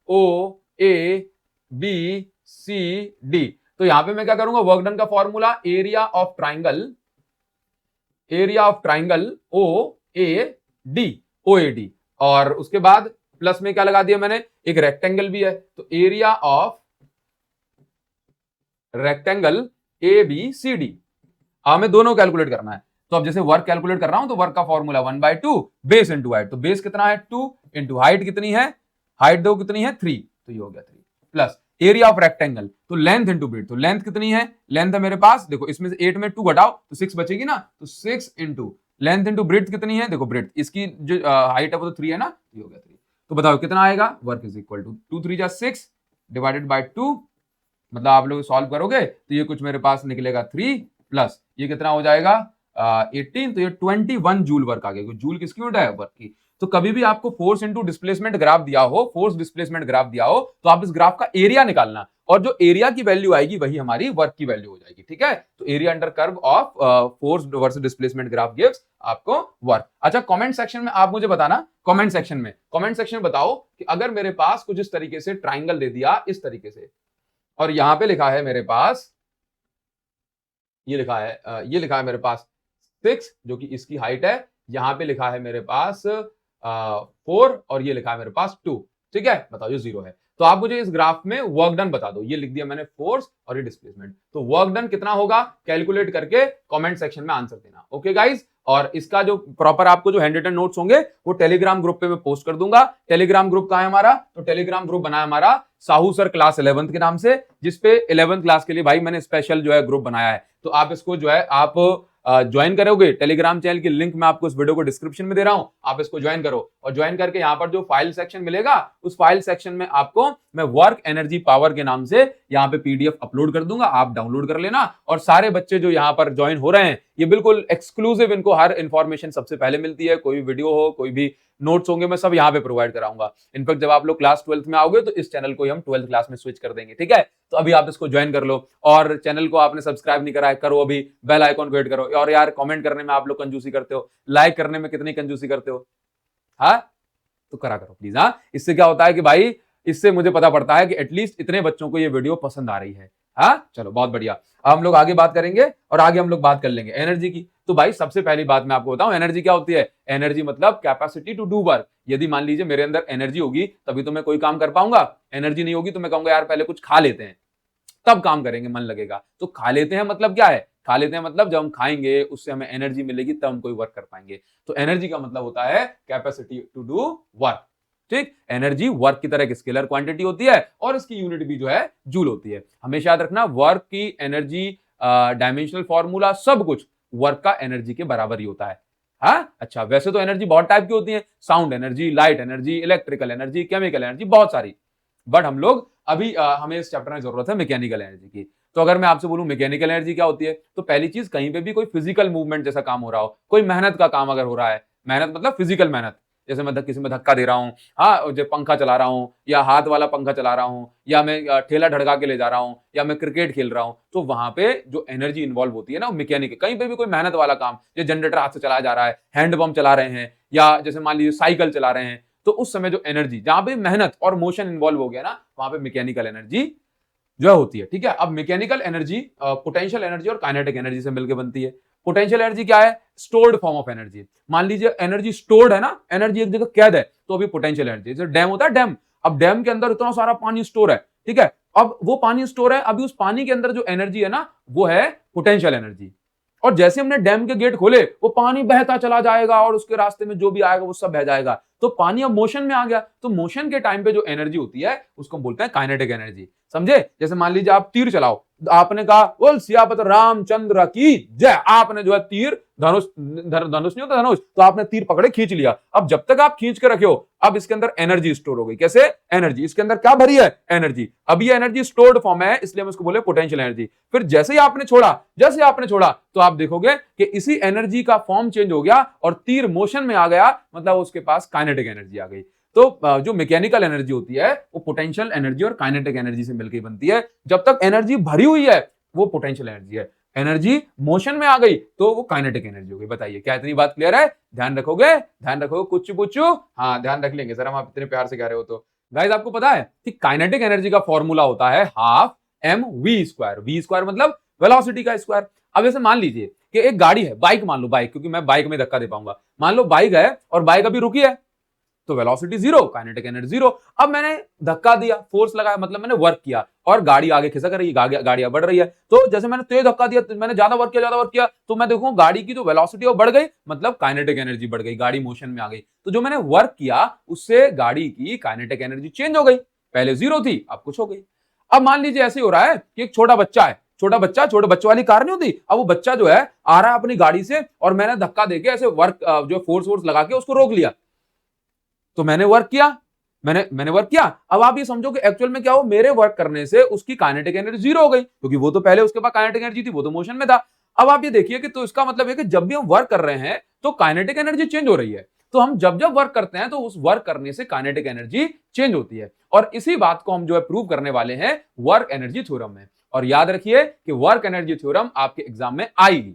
OABCD। तो यहां पे मैं क्या करूंगा, वर्क डन का formula area of triangle OAD, और उसके बाद प्लस में क्या लगा दिया मैंने, एक रेक्टेंगल भी है, तो एरिया ऑफ रेक्टेंगल ABCD। हमें दोनों कैलकुलेट करना है। तो अब जैसे वर्क कैलकुलेट कर रहा हूं तो वर्क का फॉर्मूला 1/2 बेस इंटू हाइट। तो बेस कितना है 2 इंटू हाइट कितनी है, हाइट दो कितनी है 3, तो ये हो गया 3, प्लस एरिया ऑफ रेक्टेंगल, तो लेंथ इंटू ब्रेड्थ। तो लेंथ कितनी है, लेंथ है मेरे पास, देखो इसमें से 8 में 2 घटाओ तो 6 बचेगी ना, तो 6 इंटू लेंथ इंटू ब्रेड्थ कितनी है, देखो ब्रेड्थ इसकी जो हाइट है वो तो 3 है ना, ये हो गया 3। तो बताओ कितना आएगा, वर्क इज इक्वल टू 2 3 जा 6 डिवाइडेड बाय 2, मतलब आप लोग सॉल्व करोगे तो ये कुछ मेरे पास निकलेगा 3 प्लस ये कितना हो जाएगा 18, तो ये 21 जूल वर्क आ गया। जूल किसकी यूनिट है, वर्क की। तो कभी भी आपको फोर्स इंटू डिस्प्लेसमेंट ग्राफ दिया हो, फोर्स डिस्प्लेसमेंट ग्राफ दिया हो, तो आप इस ग्राफ का एरिया निकालना और जो एरिया की वैल्यू आएगी वही हमारी वर्क की वैल्यू हो जाएगी, ठीक है। तो area under curve of force versus displacement graph gives आपको वर्क। अच्छा, कमेंट सेक्शन में आप मुझे बताना, कमेंट सेक्शन में बताओ कि अगर मेरे पास कुछ इस तरीके से ट्राइंगल दे दिया इस तरीके से, और यहां पे लिखा है मेरे पास, ये लिखा है मेरे पास 6 जो कि इसकी हाइट है, यहां पे लिखा है मेरे पास 4 और ये लिखा है मेरे पास 2, ठीक है। बताओ ये 0 है, तो आप मुझे इस ग्राफ में वर्क डन बता दो। ये लिख दिया मैंने फोर्स और ये डिस्प्लेसमेंट, तो वर्क डन कितना होगा कैलकुलेट करके कमेंट सेक्शन में आंसर देना, ओके गाइस। और इसका जो प्रॉपर आपको जो हैंड रिटन नोट्स होंगे वो टेलीग्राम ग्रुप पे मैं पोस्ट कर दूंगा। टेलीग्राम ग्रुप कहां है हमारा, तो टेलीग्राम ग्रुप बना है हमारा साहू सर क्लास 11th के नाम से, जिसपे 11th क्लास के लिए भाई मैंने स्पेशल जो है ग्रुप बनाया है। तो आप इसको जो है आप ज्वाइन करोगे, टेलीग्राम चैनल की लिंक मैं आपको इस वीडियो को डिस्क्रिप्शन में दे रहा हूं, आप इसको ज्वाइन करो। और ज्वाइन करके यहां पर जो फाइल सेक्शन मिलेगा उस फाइल सेक्शन में आपको मैं वर्क एनर्जी पावर के नाम से यहां पे पीडीएफ अपलोड कर दूंगा, आप डाउनलोड कर लेना। और सारे बच्चे जो यहां पर ज्वाइन हो रहे हैं ये बिल्कुल एक्सक्लूसिव, इनको हर इंफॉर्मेशन सबसे पहले मिलती है। कोई भी वीडियो हो, कोई भी नोट्स होंगे, मैं सब यहाँ पे प्रोवाइड कराऊंगा। इनफैक्ट जब आप लोग क्लास 12th में आओगे तो इस चैनल को ही हम 12th क्लास में स्विच कर देंगे, ठीक है। तो अभी आप इसको ज्वाइन कर लो, और चैनल को आपने सब्सक्राइब नहीं करा है करो, अभी बेल आइकॉन को हिट करो। और यार कमेंट करने में आप लोग कंजूसी करते हो, लाइक करने में कितनी कंजूसी करते हो, हाँ तो करा करो प्लीज। हाँ, इससे क्या होता है कि भाई इससे मुझे पता पड़ता है कि एटलीस्ट इतने बच्चों को ये वीडियो पसंद आ रही है। हाँ चलो बहुत बढ़िया, हम लोग आगे बात करेंगे और आगे हम लोग बात कर लेंगे एनर्जी की। तो भाई सबसे पहली बात मैं आपको बताऊं एनर्जी क्या होती है। एनर्जी मतलब कैपेसिटी टू डू वर्क। यदि मान लीजिए मेरे अंदर एनर्जी होगी तभी तो मैं कोई काम कर पाऊंगा, एनर्जी नहीं होगी तो मैं कहूंगा यार पहले कुछ खा लेते हैं तब काम करेंगे, मन लगेगा। तो खा लेते हैं मतलब क्या है, खा लेते हैं मतलब जब हम खाएंगे उससे हमें एनर्जी मिलेगी तब हम कोई वर्क कर पाएंगे। तो एनर्जी का मतलब होता है कैपेसिटी टू डू वर्क, ठीक। एनर्जी वर्क की तरह एक स्केलर क्वांटिटी होती है और इसकी यूनिट भी जो है जूल होती है। हमेशा याद रखना वर्क की एनर्जी डायमेंशनल फॉर्मूला सब कुछ वर्क का एनर्जी के बराबर ही होता है। हाँ अच्छा, वैसे तो एनर्जी बहुत टाइप की होती है, sound energy, light energy, electrical energy, chemical energy, बहुत सारी। बट हम लोग अभी हमें इस चैप्टर में जरूरत है मैकेनिकल एनर्जी की। तो अगर मैं आपसे बोलूं मैकेनिकल एनर्जी क्या होती है, तो पहली चीज कहीं पे भी कोई फिजिकल मूवमेंट जैसा काम हो रहा हो, कोई मेहनत का काम अगर हो रहा है, मेहनत मतलब फिजिकल मेहनत, जैसे मैं किसी में धक्का दे रहा हूँ, हाँ जो पंखा चला रहा हूँ या हाथ वाला पंखा चला रहा हूँ, या मैं ठेला ढड़का के ले जा रहा हूँ, या मैं क्रिकेट खेल रहा हूँ, तो वहां पे जो एनर्जी इन्वॉल्व होती है ना वो मैकेनिक। कहीं पे भी कोई मेहनत वाला काम, जैसे जनरेटर हाथ से चलाया जा रहा है, हैंड पंप चला रहे हैं, या जैसे मान लीजिए साइकिल चला रहे हैं, तो उस समय जो एनर्जी जहां पे मेहनत और मोशन इन्वॉल्व हो गया ना वहां पे मैकेनिकल एनर्जी जो होती है, ठीक है। अब मैकेनिकल एनर्जी पोटेंशियल एनर्जी और काइनेटिक एनर्जी से मिलकर बनती है। पोटेंशियल एनर्जी क्या है, स्टोर्ड फॉर्म ऑफ एनर्जी। मान लीजिए एनर्जी स्टोर्ड है ना, एनर्जी एक जगह कैद है, तो अभी पोटेंशियल एनर्जी। जैसे डैम होता है, डैम, अब डैम के अंदर इतना सारा पानी स्टोर है, ठीक है। अब वो पानी स्टोर है, अभी उस पानी के अंदर जो एनर्जी है ना वो है पोटेंशियल एनर्जी। और जैसे हमने डैम के गेट खोले वो पानी बहता चला जाएगा और उसके रास्ते में जो भी आएगा वो सब बह जाएगा। तो पानी अब मोशन में आ गया, तो मोशन के टाइम पे जो एनर्जी होती है उसको बोलते हैं काइनेटिक एनर्जी, समझे। जैसे मान लीजिए आप तीर चलाओ, आपने कहा बोल सियापत रामचंद्र की जय, आपने जो है तीर धनुष धनुष नहीं होता धनुष, तो आपने तीर पकड़े खींच लिया। अब जब तक आप खींच के रखे हो अब इसके अंदर एनर्जी स्टोर हो गई। कैसे एनर्जी, इसके अंदर क्या भरी है एनर्जी। अब ये एनर्जी स्टोर्ड फॉर्म है इसलिए हम इसको बोले पोटेंशियल एनर्जी। फिर जैसे ही आपने छोड़ा तो आप देखोगे कि इसी एनर्जी का फॉर्म चेंज हो गया और तीर मोशन में आ गया, मतलब उसके पास काइनेटिक एनर्जी आ गई। तो जो मैकेनिकल एनर्जी होती है वो पोटेंशियल एनर्जी और काइनेटिक एनर्जी से मिलकर बनती है। जब तक एनर्जी भरी हुई है वो पोटेंशियल एनर्जी है, एनर्जी मोशन में आ गई तो वो काइनेटिक एनर्जी हो गई। बताइए क्या इतनी बात क्लियर है। ध्यान रखोगे कुछ पुच्चू, हाँ ध्यान रख लेंगे सर, हम आप इतने प्यार से कह रहे हो। तो गाइस आपको पता है कि काइनेटिक एनर्जी का फॉर्मूला होता है half m v square. V square मतलब वेलोसिटी का स्क्वायर। अब जैसे मान लीजिए कि एक गाड़ी है, बाइक मान लो, बाइक, क्योंकि मैं बाइक में धक्का दे पाऊंगा, मान लो बाइक है और बाइक अभी रुकी है तो वेलोसिटी 0, काइनेटिक एनर्जी 0। अब मैंने धक्का दिया, फोर्स लगाया, मतलब मैंने वर्क किया और गाड़ी आगे खिसक रही है, गाड़ी बढ़ रही है। तो जैसे मैंने तेज धक्का दिया, मैंने ज्यादा वर्क किया तो मैं देखूं गाड़ी की जो वेलोसिटी वो बढ़ गई, मतलब काइनेटिक एनर्जी बढ़ गई, गाड़ी मोशन में आ गई। तो जो मैंने वर्क किया उससे गाड़ी की काइनेटिक एनर्जी चेंज हो गई, पहले 0 थी अब कुछ हो गई। अब मान लीजिए ऐसे हो रहा है कि एक छोटा बच्चा है, छोटे बच्चों वाली कार नहीं होती, अब वो बच्चा जो है आ रहा है अपनी गाड़ी से और मैंने धक्का देके ऐसे वर्क जो फोर्स लगा के उसको रोक लिया, तो मैंने वर्क किया, मैंने वर्क किया। अब आप ये समझो कि एक्चुअल में क्या हो, मेरे वर्क करने से उसकी काइनेटिक एनर्जी 0 हो गई, क्योंकि वो तो पहले उसके पास काइनेटिक एनर्जी थी, वो तो मोशन में था। अब आप ये देखिए कि तो इसका मतलब है कि जब भी हम वर्क कर रहे हैं तो काइनेटिक एनर्जी चेंज हो रही है। तो तो हम जब जब वर्क करते हैं तो उस वर्क करने से काइनेटिक एनर्जी चेंज होती है, और इसी बात को हम जो है प्रूव करने वाले हैं वर्क एनर्जी थ्योरम में। और याद रखिए कि वर्क एनर्जी थ्योरम आपके एग्जाम में आएगी,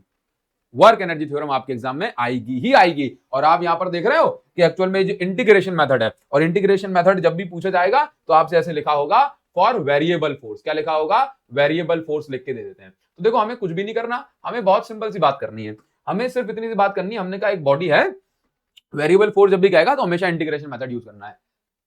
वर्क एनर्जी थ्योरम आपके एग्जाम में आएगी ही आएगी। और आप यहां पर देख रहे हो कि एक्चुअल में जो इंटीग्रेशन मेथड है, और इंटीग्रेशन मेथड जब भी पूछा जाएगा तो आपसे ऐसे लिखा होगा फॉर वेरिएबल फोर्स, क्या लिखा होगा, वेरिएबल फोर्स लिख के दे देते हैं। तो देखो हमें कुछ भी नहीं करना, हमें बहुत सिंपल सी बात करनी है, हमें सिर्फ इतनी सी बात करनी है। हमने कहा एक बॉडी है, वेरिएबल फोर्स जब भी कहेगा तो हमेशा इंटीग्रेशन मेथड यूज करना है।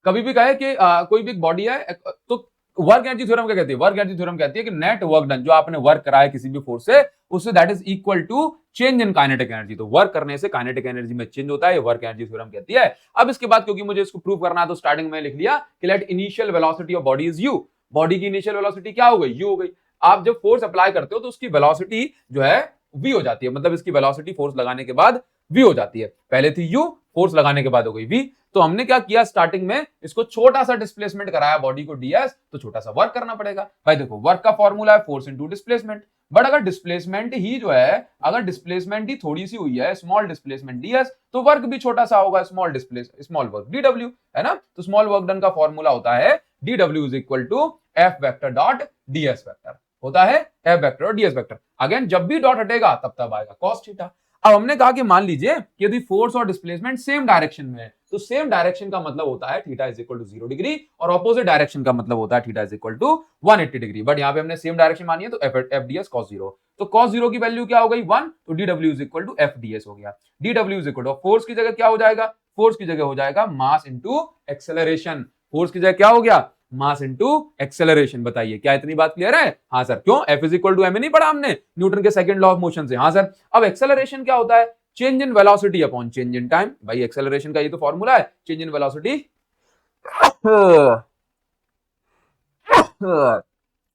कभी भी कहे कि कोई भी बॉडी है तो वर्क एनर्जी थ्योरम क्या कहती है, वर्क एनर्जी थ्योरम कहती है कि नेट वर्क डन, जो आपने वर्क करा है किसी भी फोर्स से, उससे that is equal to change in kinetic energy. तो वर्क करने से काइनेटिक एनर्जी में चेंज होता है, ये वर्क एनर्जी थ्योरम कहती है। अब इसके बाद क्योंकि मुझे इसको प्रूव करना है तो स्टार्टिंग में लिख लिया कि let initial velocity of body is u, body की इनिशियल वेलोसिटी क्या हो गई, यू हो गई। आप जब फोर्स अप्लाई करते हो तो उसकी वेलोसिटी जो है वी हो जाती है, मतलब इसकी वेलोसिटी फोर्स लगाने के बाद वी हो जाती है। पहले थी यू, फोर्स लगाने के बाद हो गई वी। तो हमने क्या किया, स्टार्टिंग में इसको छोटा सा डिस्प्लेसमेंट कराया बॉडी को डीएस, तो छोटा सा वर्क करना पड़ेगा। भाई देखो वर्क का फॉर्मूला है फोर्स इनटू डिस्प्लेसमेंट, बट अगर डिस्प्लेसमेंट ही जो है, अगर डिस्प्लेसमेंट ही थोड़ी सी हुई है, स्मॉल डिस्प्लेसमेंट डीएस, तो वर्क भी छोटा सा होगा, स्मॉल वर्क डीडब्ल्यू, है ना। तो स्मॉल वर्क डन का फॉर्मूला होता है डीडब्ल्यू is equal to F vector dot ds vector, होता है एफ वेक्टर और डीएस वेक्टर। अगेन जब भी डॉट हटेगा तब तब आएगा कॉस थीटा। अब हमने कहा कि मान लीजिए कि यदि फोर्स और डिस्प्लेसमेंट सेम डायरेक्शन में है, तो सेम डायरेक्शन का मतलब होता है theta is equal to 0 degree, और ऑपोजिट डायरेक्शन का मतलब होता है theta is equal to 180 degree. But यहाँ पे हमने सेम डायरेक्शन मानी है तो एफ डी एस कॉस 0, तो कॉस 0 की वैल्यू क्या हो गई 1, तो डी डब्ल्यू is equal to f d s हो गया। डी डब्ल्यू इज इक्वल टू फोर्स की जगह क्या हो जाएगा, फोर्स की जगह हो जाएगा मास इंटू एक्सेलरेशन, फोर्स की जगह क्या हो गया, मास इनटू एक्सेलरेशन। बताइए क्या इतनी बात क्लियर है, हाँ सर। क्यों, f is equal to m नहीं पढ़ा हमने न्यूटन के सेकंड लॉ ऑफ मोशन से, हाँ सर। अब एक्सेलरेशन क्या होता है, change in velocity upon change in time. भाई एक्सेलरेशन का ये तो फॉर्मूला है, change in velocity,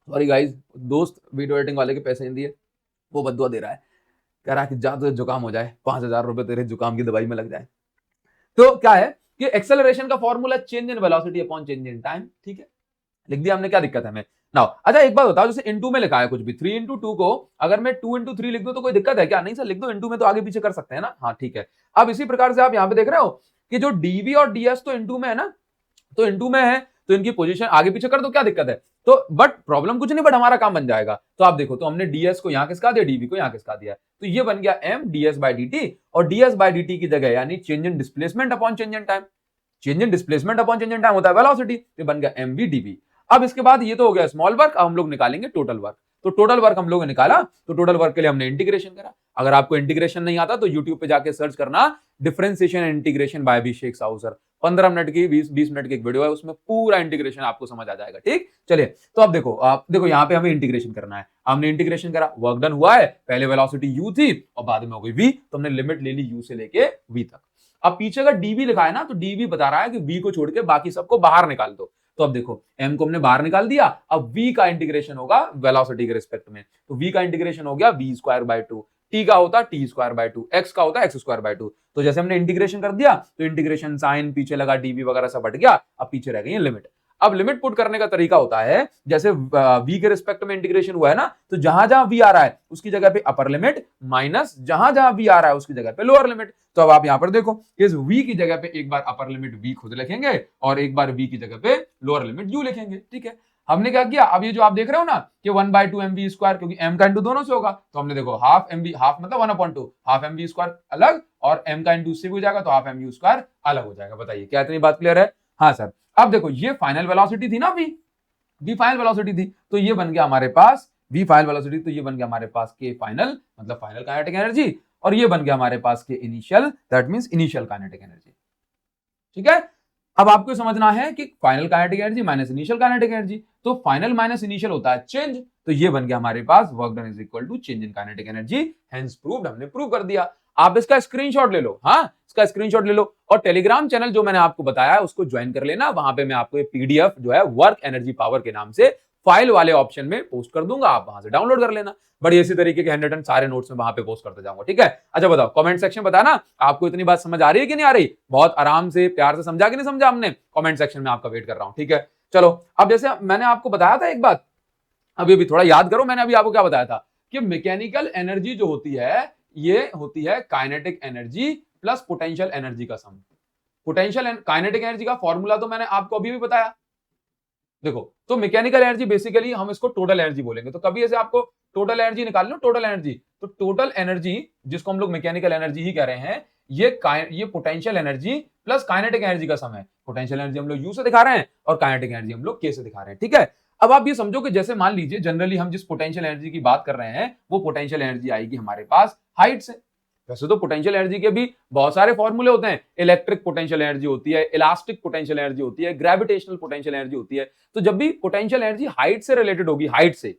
sorry guys, दोस्त वीडियो एडिटिंग वाले के पैसे नहीं दिए, वो बद्दुआ दे रहा है, कह रहा है कि जा तो जुकाम हो जाए, 5,000 रुपए तेरे जुकाम की दवाई में लग जाए। तो क्या है कि एक्सेलरेशन का formula change in velocity upon change in time, ठीक है, लिख दिया हमने, क्या दिक्कत है हमें। नाउ अच्छा एक बात बताओ, जैसे इनटू में लिखा है कुछ भी, 3 इंटू 2 को अगर मैं 2 इंटू 3 लिख दूं तो कोई दिक्कत है क्या, नहीं सर लिख दो, इनटू में तो आगे पीछे कर सकते हैं ना, हाँ ठीक है। अब इसी प्रकार से आप यहां पे देख रहे हो कि जो डीवी और डीएस तो इनटू में है ना, तो इनटू में है तो इनकी पोजीशन आगे पीछे कर दो, क्या दिक्कत है। तो बट प्रॉब्लम कुछ नहीं, बट हमारा काम बन जाएगा। तो आप देखो, तो हमने डीएस को यहां किसका दिया, डीवी को यहां किसका दिया, तो ये बन गया एम डीएस बाय डीटी, और डीएस बाय डीटी की जगह यानी change in displacement upon change in time, change in displacement upon change in time होता है वेलोसिटी, तो बन गया एम वी डीवी। अब इसके बाद ये तो हो गया स्मॉल वर्क, अब हम लोग निकालेंगे टोटल वर्क। तो टोटल वर्क हम लोगों ने निकाला, तो टोटल वर्क के लिए हमने इंटीग्रेशन करा। अगर आपको इंटीग्रेशन नहीं आता तो यूट्यूब पे जाके सर्च करना differentiation and integration by Abhishek Sahu sir, 15 minute की 20 मिनट की एक वीडियो है, उसमें पूरा इंटीग्रेशन आपको समझ आ जाएगा। ठीक, चलिए तो अब देखो, आप देखो यहाँ पे हमें इंटीग्रेशन करना है, हमने इंटीग्रेशन करा, वर्क डन हुआ है, पहले वेलोसिटी u थी और बाद में हो गई v, तो हमने लिमिट ले ली u से लेके v तक। अब पीछे का dv लिखा है ना, तो dv बता रहा है कि v को छोड़ के बाकी सबको बाहर निकाल दो। तो अब देखो m को हमने बाहर निकाल दिया, अब v का इंटीग्रेशन होगा वेलोसिटी के रिस्पेक्ट में, तो v का इंटीग्रेशन हो गया v स्क्वायर बाय 2, t का होता t स्क्वायर बाय 2, x का होता x स्क्वायर बाय 2। तो जैसे हमने इंटीग्रेशन कर दिया तो इंटीग्रेशन साइन पीछे लगा, dv वगैरह सब हट गया, अब पीछे रह गई है लिमिट। अब लिमिट पुट करने का तरीका होता है, जैसे v के रिस्पेक्ट में इंटीग्रेशन हुआ है ना, तो जहां जहां v आ रहा है उसकी जगह पे अपर लिमिट माइनस जहां जहां v आ रहा है उसकी जगह पे लोअर लिमिट। तो अब आप यहां पर देखो, इस v की जगह पे एक बार अपर लिमिट v खुद लिखेंगे और एक बार v की जगह पे लोअर लिमिट u लिखेंगे। ठीक है, हमने क्या किया, अब ये जो आप देख रहे हो ना कि 1/2 mv स्क्वायर, क्योंकि m का इंटू दोनों से होगा, तो हमने देखो हाफ mv, हाफ मतलब 1/2, हाफ mv स्क्वायर अलग और m का इंटू से भी हो जाएगा तो हाफ mu स्क्वायर अलग हो जाएगा। बताइए क्या इतनी बात क्लियर है, हाँ सर। अब देखो ये फाइनल वेलोसिटी थी ना, v फाइनल वेलोसिटी थी, तो ये बन गया हमारे पास v फाइनल वेलोसिटी, तो ये बन गया हमारे पास k फाइनल मतलब फाइनल काइनेटिक एनर्जी, और ये बन गया हमारे पास k initial, that means initial kinetic energy. ठीक है, अब आपको समझना है कि final kinetic energy minus initial kinetic energy, तो फाइनल माइनस इनिशियल होता है चेंज, तो ये बन गया हमारे पास work done is equal to change in kinetic energy, hence proved, हमने प्रूव कर दिया। आप इसका स्क्रीनशॉट ले लो, हाँ इसका स्क्रीनशॉट ले लो, और टेलीग्राम चैनल जो मैंने आपको बताया है उसको ज्वाइन कर लेना, वहां पे मैं आपको ये पीडीएफ जो है वर्क एनर्जी पावर के नाम से फाइल वाले ऑप्शन में पोस्ट कर दूंगा, आप वहां से डाउनलोड कर लेना। बड़ी इसी तरीके के 100 सारे नोट्स में वहां पे पोस्ट करते जाऊंगा। ठीक है, अच्छा बताओ कमेंट सेक्शन बताना आपको इतनी बात समझ आ रही है कि नहीं आ रही, बहुत आराम से प्यार से समझा कि नहीं समझा हमने, कमेंट सेक्शन में आपका वेट कर रहा हूं। ठीक है, चलो अब जैसे मैंने आपको बताया था एक बात, अभी भी थोड़ा याद करो, मैंने अभी आपको क्या बताया था कि मैकेनिकल एनर्जी जो होती है ये होती है kinetic energy plus potential energy का सम। पोटेंशियल काइनेटिक एनर्जी का फॉर्मूला तो मैंने आपको अभी भी बताया। देखो, तो मैकेनिकल एनर्जी बेसिकली हम इसको टोटल एनर्जी बोलेंगे। तो कभी ऐसे आपको टोटल एनर्जी निकालना, टोटल एनर्जी, तो टोटल एनर्जी जिसको हम लोग मैकेनिकल एनर्जी ही कह रहे हैं, ये potential energy plus kinetic energy का सम है। पोटेंशियल एनर्जी हम लोग यू से दिखा रहे हैं और काइनेटिक एनर्जी हम लोग के से दिखा रहे हैं, ठीक है। अब आप ये समझो कि जैसे मान लीजिए जनरली हम जिस पोटेंशियल एनर्जी की बात कर रहे हैं वो पोटेंशियल एनर्जी आएगी हमारे पास हाइट से। वैसे तो पोटेंशियल एनर्जी के भी बहुत सारे फॉर्मूले होते हैं। इलेक्ट्रिक पोटेंशियल एनर्जी होती है, इलास्टिक पोटेंशियल एनर्जी होती है, ग्रेविटेशनल पोटेंशियल एनर्जी होती है। तो जब भी पोटेंशियल एनर्जी हाइट से रिलेटेड होगी, हाइट से,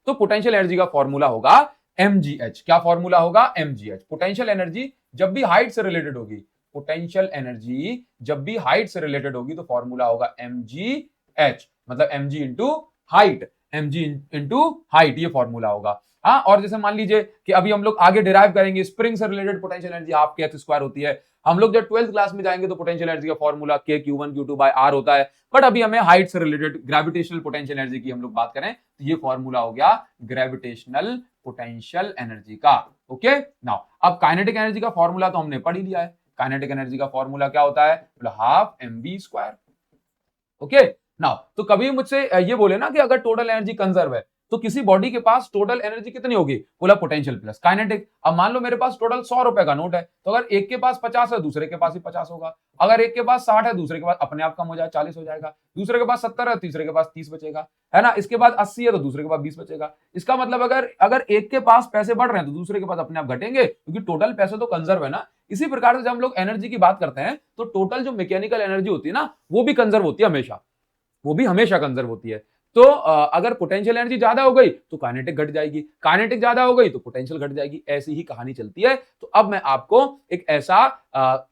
तो पोटेंशियल एनर्जी का फॉर्मूला होगा mgh। क्या फॉर्मूला होगा? mgh। पोटेंशियल एनर्जी जब भी हाइट से रिलेटेड होगी, पोटेंशियल एनर्जी जब भी हाइट से रिलेटेड होगी तो फॉर्मूला होगा mgh, मतलब mg into height, mg into height, ये फॉर्मूला होगा। हाँ, और जैसे मान लीजिए कि अभी हम लोग आगे डिराइव करेंगे, स्प्रिंग से रिलेटेड पोटेंशियल एनर्जी हाफ के एक्स स्क्वायर होती है। हम लोग जब 12th क्लास में जाएंगे तो पोटेंशियल एनर्जी का formula k q1 q2 by r होता है। बट अभी हमें हाइट से रिलेटेड ग्रेविटेशनल पोटेंशियल एनर्जी की हम लोग बात करें तो ये फॉर्मूला हो गया ग्रेविटेशनल पोटेंशियल एनर्जी का। ओके, नाउ अब काइनेटिक एनर्जी का फॉर्मूला तो हमने पढ़ ही लिया है। काइनेटिक एनर्जी का फॉर्मूला क्या होता है? Half mv square. Okay, now तो कभी मुझसे ये बोले ना कि अगर टोटल एनर्जी कंजर्व है तो किसी बॉडी के पास टोटल एनर्जी कितनी होगी? बोला पोटेंशियल प्लस काइनेटिक। अब मान लो मेरे पास टोटल 100 रुपए का नोट है, तो अगर एक के पास 50 है दूसरे के पास ही 50 होगा। अगर एक के पास 60 है दूसरे के पास अपने आप कम हो जाए 40 हो जाएगा। दूसरे के पास 70 है तीसरे के पास 30 बचेगा, है ना। इसके बाद 80 है तो दूसरे के पास 20 बचेगा। इसका मतलब अगर एक के पास पैसे बढ़ रहे हैं तो दूसरे के पास अपने आप घटेंगे, क्योंकि टोटल पैसे तो कंजर्व है ना। इसी प्रकार से जब हम लोग एनर्जी की बात करते हैं तो टोटल जो मैकेनिकल एनर्जी होती है ना, वो भी कंजर्व होती है हमेशा, वो भी हमेशा कंजर्व होती है। तो अगर पोटेंशियल एनर्जी ज्यादा हो गई तो काइनेटिक घट जाएगी, काइनेटिक ज्यादा हो गई तो पोटेंशियल घट जाएगी। ऐसी ही कहानी चलती है। तो अब मैं आपको एक ऐसा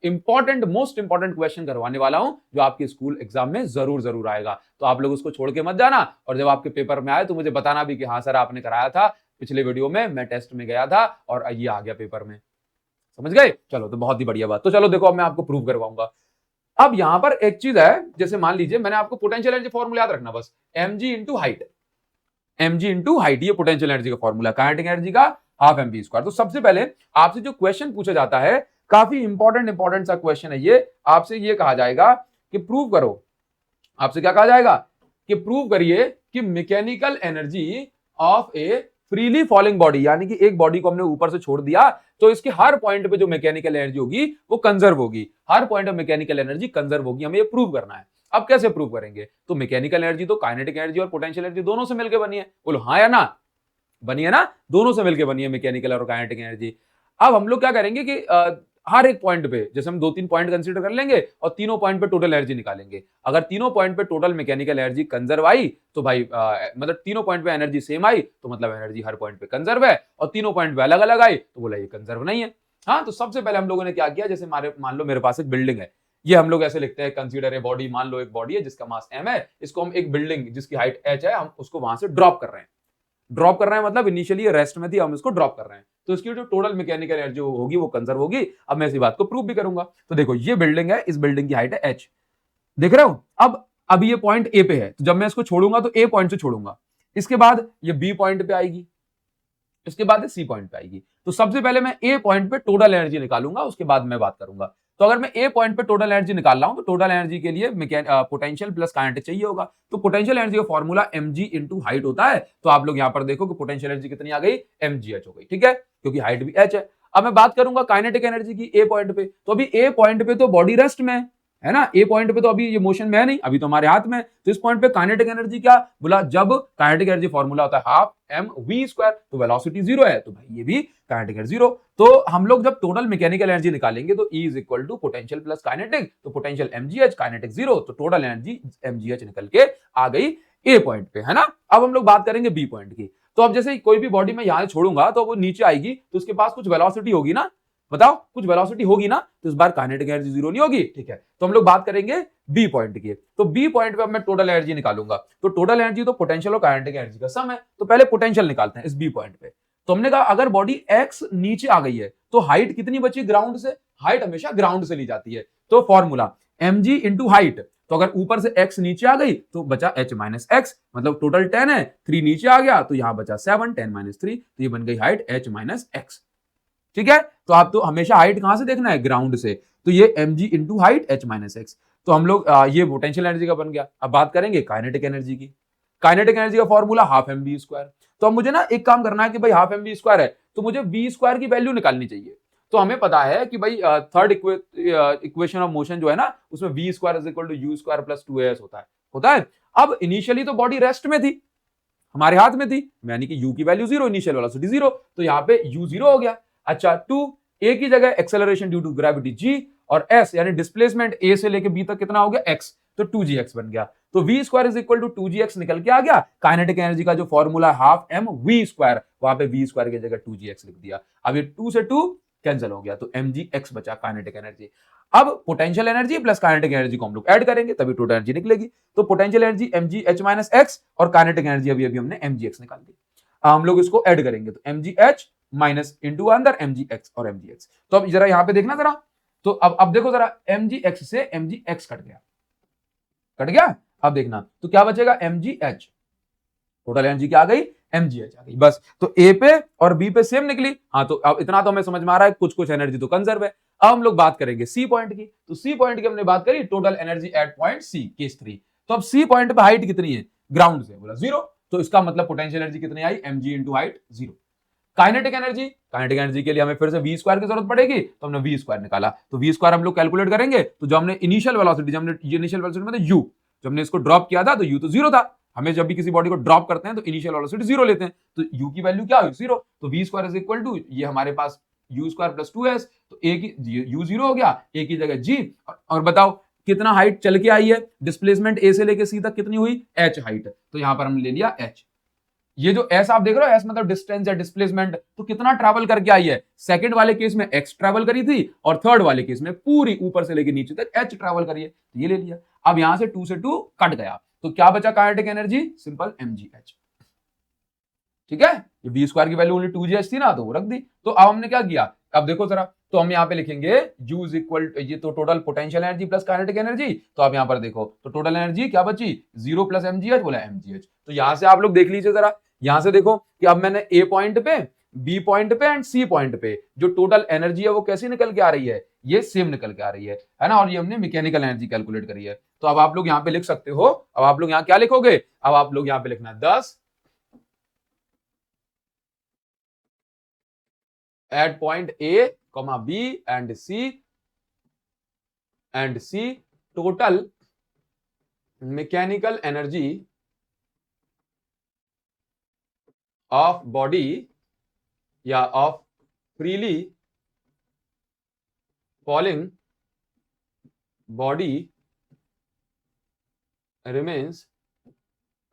इंपॉर्टेंट, मोस्ट इंपॉर्टेंट क्वेश्चन करवाने वाला हूं जो आपके स्कूल एग्जाम में जरूर आएगा। तो आप लोग उसको छोड़ के मत जाना, और जब आपके पेपर में आए तो मुझे बताना भी कि हाँ सर आपने कराया था, पिछले वीडियो में मैं टेस्ट में गया था और ये आ गया पेपर में। समझ गए? चलो, तो बहुत ही बढ़िया बात। तो चलो देखो, अब मैं आपको प्रूव करवाऊंगा। अब यहां पर एक चीज है, जैसे मान लीजिए मैंने आपको पोटेंशियल एनर्जी फॉर्मूला याद रखना बस, mg into height, mg into height, ये पोटेंशियल एनर्जी का फॉर्मूला, काइनेटिक एनर्जी का हाफ mv स्क्वायर। तो सबसे पहले आपसे जो क्वेश्चन पूछा जाता है, काफी इंपॉर्टेंट सा क्वेश्चन है ये। आपसे ये कहा जाएगा कि प्रूव करो, आपसे क्या कहा जाएगा कि प्रूव करिए कि mechanical energy of A freely falling body, यानी कि एक बॉडी को हमने ऊपर से छोड़ दिया तो इसके हर पॉइंट पे जो मैकेनिकल एनर्जी होगी वो कंजर्व होगी, हर पॉइंट पे मैकेनिकल एनर्जी कंजर्व होगी। हमें ये प्रूव करना है। अब कैसे प्रूव करेंगे? तो मैकेनिकल एनर्जी तो काइनेटिक एनर्जी और पोटेंशियल एनर्जी दोनों से मिलकर बनी है। बोलो हाँ या ना? बनी है ना, दोनों से मिलकर बनी है मैकेनिकल और काइनेटिक एनर्जी। अब हम लोग क्या करेंगे कि हर एक पॉइंट पे, जैसे हम 2-3 पॉइंट कंसीडर कर लेंगे और तीनों पॉइंट पे टोटल एनर्जी निकालेंगे। अगर तीनों पॉइंट पे टोटल मैकेनिकल एनर्जी कंजर्व आई तो भाई मतलब तीनों पॉइंट पे एनर्जी सेम आई तो मतलब एनर्जी हर पॉइंट पे कंजर्व है, और तीनों पॉइंट पे अलग अलग आई तो बोला ये कंजर्व नहीं है। हाँ, तो सबसे पहले हम लोगों ने क्या किया, जैसे मान लो मेरे पास एक बिल्डिंग है, ये हम लोग ऐसे लिखते हैं, कंसीडर ए बॉडी। मान लो एक बॉडी है जिसका मास m है, इसको हम एक बिल्डिंग जिसकी हाइट h है, हम उसको वहां से ड्रॉप कर रहे हैं। ड्रॉप कर रहे हैं मतलब इनिशियली रेस्ट में थी, हम इसको ड्रॉप कर रहे हैं, तो इसकी जो टोटल मैकेनिकल एनर्जी होगी वो कंजर्व होगी। अब मैं इसी बात को प्रूव भी करूंगा। तो देखो, ये बिल्डिंग है, इस बिल्डिंग की हाइट है h, देख रहे हो। अब अभी ये पॉइंट ए पे है, तो जब मैं इसको छोड़ूंगा तो ए पॉइंट से छोड़ूंगा, इसके बाद ये बी पॉइंट पे आएगी, इसके बाद सी पॉइंट पे आएगी। तो सबसे पहले मैं ए पॉइंट पे टोटल एनर्जी निकालूंगा, उसके बाद मैं बात करूंगा। तो अगर मैं ए पॉइंट पे टोटल एनर्जी निकाल रहा हूं तो टोटल एनर्जी के लिए पोटेंशियल प्लस काइनेटिक चाहिए होगा। तो पोटेंशियल एनर्जी का फॉर्मूला mg इंटू हाइट होता है। तो आप लोग यहां पर देखो कि पोटेंशियल एनर्जी कितनी आ गई, mgh हो गई, ठीक है, क्योंकि हाइट भी h है। अब मैं बात करूंगा काइनेटिक एनर्जी की ए पॉइंट पे। तो अभी ए पॉइंट पे तो बॉडी रेस्ट में है ना, ए पॉइंट पे तो अभी ये मोशन में है नहीं, अभी तो हमारे हाथ में। तो इस पॉइंट पे काइनेटिक एनर्जी क्या बोला, जब काइनेटिक एनर्जी फॉर्मूला होता है हाफ mv स्क्वायर, तो वेलोसिटी 0 है तो भाई ये भी काइनेटिक एनर्जी 0। तो हम लोग जब टोटल मैकेनिकल एनर्जी निकालेंगे तो E is equal to potential plus kinetic, तो पोटेंशियल mgh, काइनेटिक 0, तो टोटल एनर्जी mgh निकल के आ गई ए पॉइंट पे, है ना। अब हम लोग बात करेंगे बी पॉइंट की। तो अब जैसे कोई भी बॉडी में यहां छोड़ूंगा तो वो नीचे आएगी, तो उसके पास कुछ वेलोसिटी होगी ना, बताओ कुछ वेलोसिटी होगी ना, तो इस बार काइनेटिक एनर्जी 0 नहीं होगी, ठीक है। तो हम लोग बात करेंगे बी पॉइंट की। तो बी पॉइंट पे अब मैं टोटल एनर्जी निकालूंगा। तो टोटल एनर्जी तो पोटेंशियल और काइनेटिक एनर्जी का सम है, तो पहले पोटेंशियल निकालते हैं इस बी पॉइंट पे। तो हमने कहा अगर बॉडी x नीचे आ गई है तो हाइट कितनी बची ग्राउंड से, हाइट हमेशा ग्राउंड से ली जाती है। तो फॉर्मूला mg इंटू हाइट, तो अगर ऊपर से x नीचे आ गई तो बचा h माइनस एक्स, मतलब टोटल 10 है, 3 नीचे आ गया तो यहां बचा 7, 10 माइनस 3, तो ये बन गई हाइट h माइनस एक्स, ठीक है। तो आप तो हमेशा हाइट कहां से देखना है, ग्राउंड से, तो ये mg into height h minus x. तो हम लोग ये पोटेंशियल एनर्जी का बन गया। अब बात करेंगे काइनेटिक एनर्जी की। काइनेटिक एनर्जी का formula half m v square. तो अब मुझे ना एक काम करना है कि भाई हाफ एम बी स्क्वायर है तो मुझे बी स्क्वायर की वैल्यू निकालनी चाहिए। तो हमें पता है कि भाई थर्ड इक्वेशन ऑफ मोशन जो है ना उसमें v square is equal to u square plus 2as होता है। अब इनिशियली तो बॉडी रेस्ट में थी, हमारे हाथ में थी, यानी कि u की वैल्यू 0, इनिशियल वेलोसिटी 0, तो यहाँ पे u 0 हो गया। अच्छा 2 a की जगह acceleration due to gravity g और s यानी डिस्प्लेसमेंट a से लेके b तक कितना हो गया x, तो 2gx बन गया। तो v square is equal to 2gx निकल के आ गया। काइनेटिक एनर्जी का जो formula half m v square, वहां पे v स्क्वायर की जगह 2gx लिख दिया। अब ये 2 से 2 कैंसिल हो गया तो mgx बचा काइनेटिक एनर्जी। अब potential energy plus kinetic energy को हम लोग ऐड करेंगे तभी टोटल एनर्जी निकलेगी। तो potential energy mgh minus x और काइनेटिक एनर्जी अभी अभी हमने mgx निकाल दी। हम लोग इसको ऐड करेंगे तो mgh माइनस इंटू अंदर mgx और mgx। तो अब जरा यहां पे देखना जरा, तो अब देखो जरा mgx से mgx कट गया। अब देखना तो क्या बचेगा, mgh, टोटल एनर्जी क्या आ गई, mgh आ गई बस। तो ए पे और बी पे सेम निकली। हाँ तो अब इतना तो हमें समझ में आ रहा है कुछ एनर्जी तो कंजर्व है। अब हम लोग बात करेंगे सी पॉइंट की। तो सी पॉइंट की हमने बात करी, total energy at point c case 3। तो अब सी पॉइंट पे हाइट कितनी है, ग्राउंड से, बोला 0, तो इसका मतलब पोटेंशियल एनर्जी कितनी आई, mg into height 0। Kinetic energy के लिए हमें फिर से वी स्क्वायर की जरूरत पड़ेगी, तो हमने वी स्क्वायर निकाला। तो वी स्क्वायर हम लोग कैलकुलेट करेंगे, तो जो हमने इनिशियल वेलोसिटी मतलब यू, जब हमने इसको ड्रॉप किया था तो यू तो 0 था। हमें जब भी किसी बॉडी को ड्रॉप करते हैं तो इनिशियल वेलोसिटी 0 लेते हैं, तो u की वैल्यू क्या हुई, 0। तो v square is equal to ये हमारे पास u स्क्वायर प्लस 2s, तो a की u 0 हो गया, a की जगह g, और बताओ कितना हाइट चल के आई है, डिस्प्लेसमेंट a से लेके c तक कितनी हुई, h हाइट, तो यहां पर हमने ले लिया h। ये जो s आप देख रहे हो, s मतलब डिस्टेंस या डिस्प्लेसमेंट, तो कितना ट्रैवल करके आई है, सेकंड वाले केस में x ट्रैवल करी थी और थर्ड वाले केस में पूरी वीपर से लेके नीचे तक h ट्रैवल करी है, तो ये ले लिया। अब यहां से 2 से 2 कट गया, तो क्या बचा काइनेटिक एनर्जी, सिंपल mgh। ठीक है, ये v स्क्वायर की वैल्यू ओनली 2gh थी ना, तो वो रख दी। तो अब हमने क्या किया, अब देखो जरा, तो हम यहाँ पे लिखेंगे u इज इक्वल, ये तो total potential energy plus kinetic energy, तो आप यहाँ पर देखो तो टोटल एनर्जी क्या बची, 0 प्लस mgh, बोला mgh। तो यहां से आप लोग देख लीजिए जरा, यहां से देखो कि अब मैंने a पॉइंट पे, b पॉइंट पे एंड c पॉइंट पे जो टोटल एनर्जी है वो कैसी निकल के आ रही है, ये सेम निकल के आ रही है ना, और ये हमने मैकेनिकल एनर्जी कैलकुलेट करी है। तो अब आप लोग यहाँ पे लिख सकते हो, अब आप लोग यहाँ क्या लिखोगे, अब आप लोग यहाँ पे लिखना 10 eight point A comma B and C total mechanical energy of body या of freely falling body remains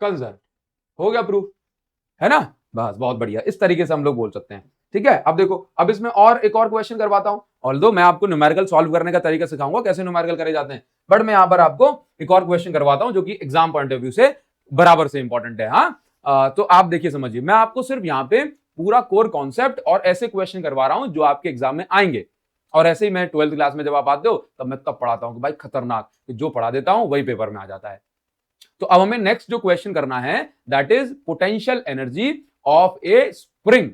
conserve. हो गया प्रूफ, है ना, बस बहुत बढ़िया, इस तरीके से हम लोग बोल सकते हैं। ठीक है, अब देखो, अब इसमें और एक और क्वेश्चन करवाता हूं, ऑल्दो मैं आपको न्यूमेरिकल सॉल्व करने का तरीका सिखाऊंगा, कैसे न्यूमेरिकल करे जाते हैं, बट मैं यहां पर आपको एक और क्वेश्चन करवाता हूं जो कि एग्जाम पॉइंट ऑफ व्यू से बराबर से इंपॉर्टेंट है। हाँ तो आप देखिए, समझिए, मैं आपको सिर्फ यहाँ पे पूरा कोर कॉन्सेप्ट और ऐसे क्वेश्चन करवा रहा हूं जो आपके एग्जाम में आएंगे। और ऐसे ही मैं 12th क्लास में जब आप आते हो तब मैं तब पढ़ाता हूं कि भाई खतरनाक, जो पढ़ा देता हूं वही पेपर में आ जाता है। तो अब हमें नेक्स्ट जो क्वेश्चन करना है that is potential energy of A spring.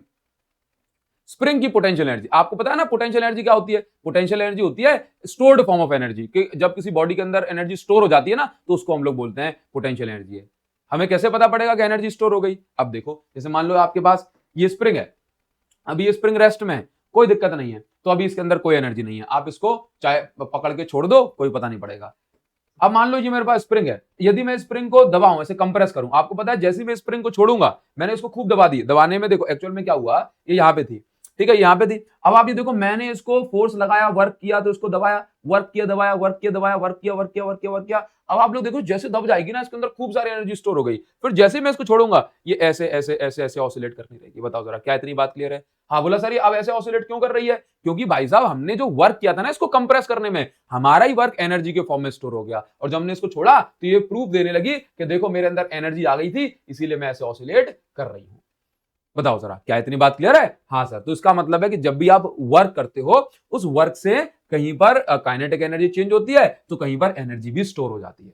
Spring की पोटेंशियल एनर्जी, आपको पता है ना पोटेंशियल एनर्जी क्या होती है, पोटेंशियल एनर्जी होती है स्टोर्ड फॉर्म ऑफ एनर्जी, कि जब किसी बॉडी के अंदर एनर्जी स्टोर हो जाती है ना तो उसको हम लोग बोलते हैं पोटेंशियल एनर्जी है। हमें कैसे पता पड़ेगा कि एनर्जी स्टोर हो गई, अब देखो, जैसे मान लो आपके पास ये स्प्रिंग है, अभी ये स्प्रिंग रेस्ट में है, कोई दिक्कत नहीं है, तो अभी इसके अंदर कोई एनर्जी नहीं है, आप इसको चाहे पकड़ के छोड़ दो, कोई पता नहीं पड़ेगा। अब मान लो ये मेरे पास स्प्रिंग है, यदि मैं स्प्रिंग को दबाऊं, ऐसे कंप्रेस करूं, आपको पता है जैसे ही मैं स्प्रिंग को छोड़ूंगा, मैंने इसको खूब दबा दी, दबाने में देखो एक्चुअल में क्या हुआ, ये यहाँ पे थी, ठीक है, यहाँ पे थी। अब आप ये देखो, मैंने इसको फोर्स लगाया, वर्क किया, तो इसको दबाया, वर्क किया, दबाया, वर्क किया, दबाया, वर्क किया, वर्क किया, वर्क किया, वर्क किया। अब आप लोग देखो, जैसे दब जाएगी ना, इसके अंदर खूब सारी एनर्जी स्टोर हो गई, फिर जैसे मैं इसको छोड़ूंगा, ये ऐसे ऐसे ऐसे ऐसे ऑसिलेट करनी रहेगी। बताओ जरा, क्या इतनी बात क्लियर है? हाँ बोला सर, ये अब ऐसे ऑसिलेट क्यों कर रही है? क्योंकि भाई साहब, हमने जो वर्क किया था ना इसको कंप्रेस करने में, हमारा ही वर्क एनर्जी के फॉर्म में स्टोर हो गया, और जब हमने इसको छोड़ा तो ये प्रूफ देने लगी कि देखो मेरे अंदर एनर्जी आ गई थी, इसीलिए मैं ऐसे ऑसिलेट कर रही हूं। बताओ जरा, क्या इतनी बात क्लियर है? हाँ सर, तो इसका मतलब है कि जब भी आप वर्क करते हो, उस वर्क से कहीं पर काइनेटिक एनर्जी चेंज होती है, तो कहीं पर एनर्जी भी स्टोर हो जाती है।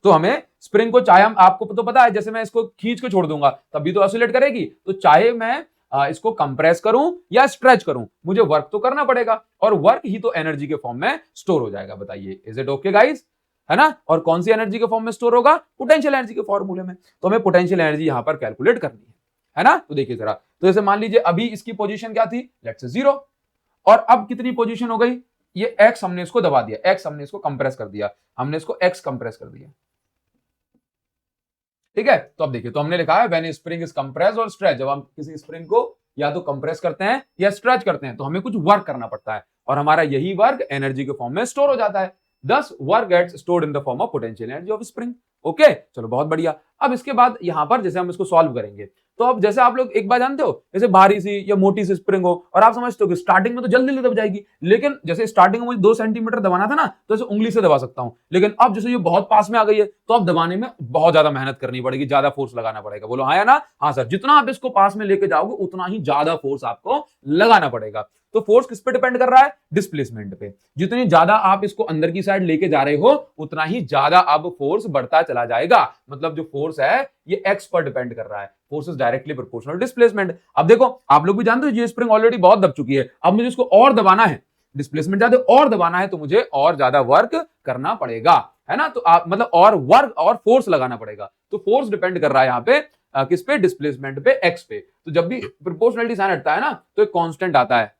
तो हमें स्प्रिंग को, चाहे हम, आपको तो पता है, जैसे मैं इसको खींच के छोड़ दूंगा तब भी तो ऑसिलेट करेगी, तो चाहे मैं इसको कंप्रेस करूं या स्ट्रेच करूं, मुझे वर्क तो करना पड़ेगा और वर्क ही तो एनर्जी के फॉर्म में स्टोर हो जाएगा। बताइए, इज इट ओके गाइस? है ना? और कौन सी एनर्जी के फॉर्म में स्टोर होगा? पोटेंशियल एनर्जी के फॉर्मूले में। तो हमें पोटेंशियल एनर्जी यहां पर कैलकुलेट करनी है ना? तो देखिए जरा, तो जैसे मान लीजिए अभी इसकी पोजीशन क्या थी, लेट्स से 0, और अब कितनी पोजीशन हो गई, ये x हमने इसको दबा दिया, x हमने इसको कंप्रेस कर दिया, हमने इसको x कंप्रेस कर दिया, ठीक है? तो अब देखिए, तो हमने लिखा है व्हेन स्प्रिंग इज कंप्रेस्ड और स्ट्रेच, जब हम किसी स्प्रिंग को या तो कंप्रेस करते हैं या स्ट्रेच करते हैं तो हमें कुछ वर्क करना पड़ता है और हमारा यही वर्क एनर्जी के फॉर्म में स्टोर हो जाता है। Thus work gets stored in the form of potential energy of spring. Okay, चलो बहुत बढ़िया। अब इसके बाद यहां पर जैसे हम इसको सॉल्व करेंगे, तो अब जैसे आप लोग एक बार जानते हो, जैसे भारी सी या मोटी सी स्प्रिंग हो और आप समझते हो कि स्टार्टिंग में तो जल्दी जल्दी दब जाएगी, लेकिन जैसे स्टार्टिंग में मुझे 2 सेंटीमीटर दबाना था ना, तो ऐसे उंगली से दबा सकता हूं, लेकिन अब जैसे ये बहुत पास में आ गई है तो अब दबाने में बहुत ज्यादा मेहनत करनी पड़ेगी, ज्यादा फोर्स लगाना पड़ेगा। बोलो हाँ या ना? हाँ सर, जितना आप इसको पास में लेके जाओगे उतना ही ज्यादा फोर्स आपको लगाना पड़ेगा। तो फोर्स किस पे डिपेंड कर रहा है? डिस्प्लेसमेंट पे। जितनी ज्यादा आप इसको अंदर की साइड लेके जा रहे हो उतना ही ज्यादा अब फोर्स बढ़ता चला जाएगा। मतलब जो फोर्स है ये एक्स पर डिपेंड कर रहा है, force is directly proportional displacement. अब देखो, आप लोग भी जानते हो ये स्प्रिंग ऑलरेडी बहुत दब चुकी है, अब मुझे इसको और दबाना है, डिस्प्लेसमेंट ज्यादा और दबाना है, तो मुझे और ज्यादा वर्क करना पड़ेगा, है ना? तो आप मतलब और वर्क और फोर्स लगाना पड़ेगा। तो फोर्स डिपेंड कर रहा है यहाँ पे किस पे? डिस्प्लेसमेंट पे, एक्स पे। तो जब भी प्रोपोर्शनलिटी साइन हटता है ना तो एक कांस्टेंट आता है।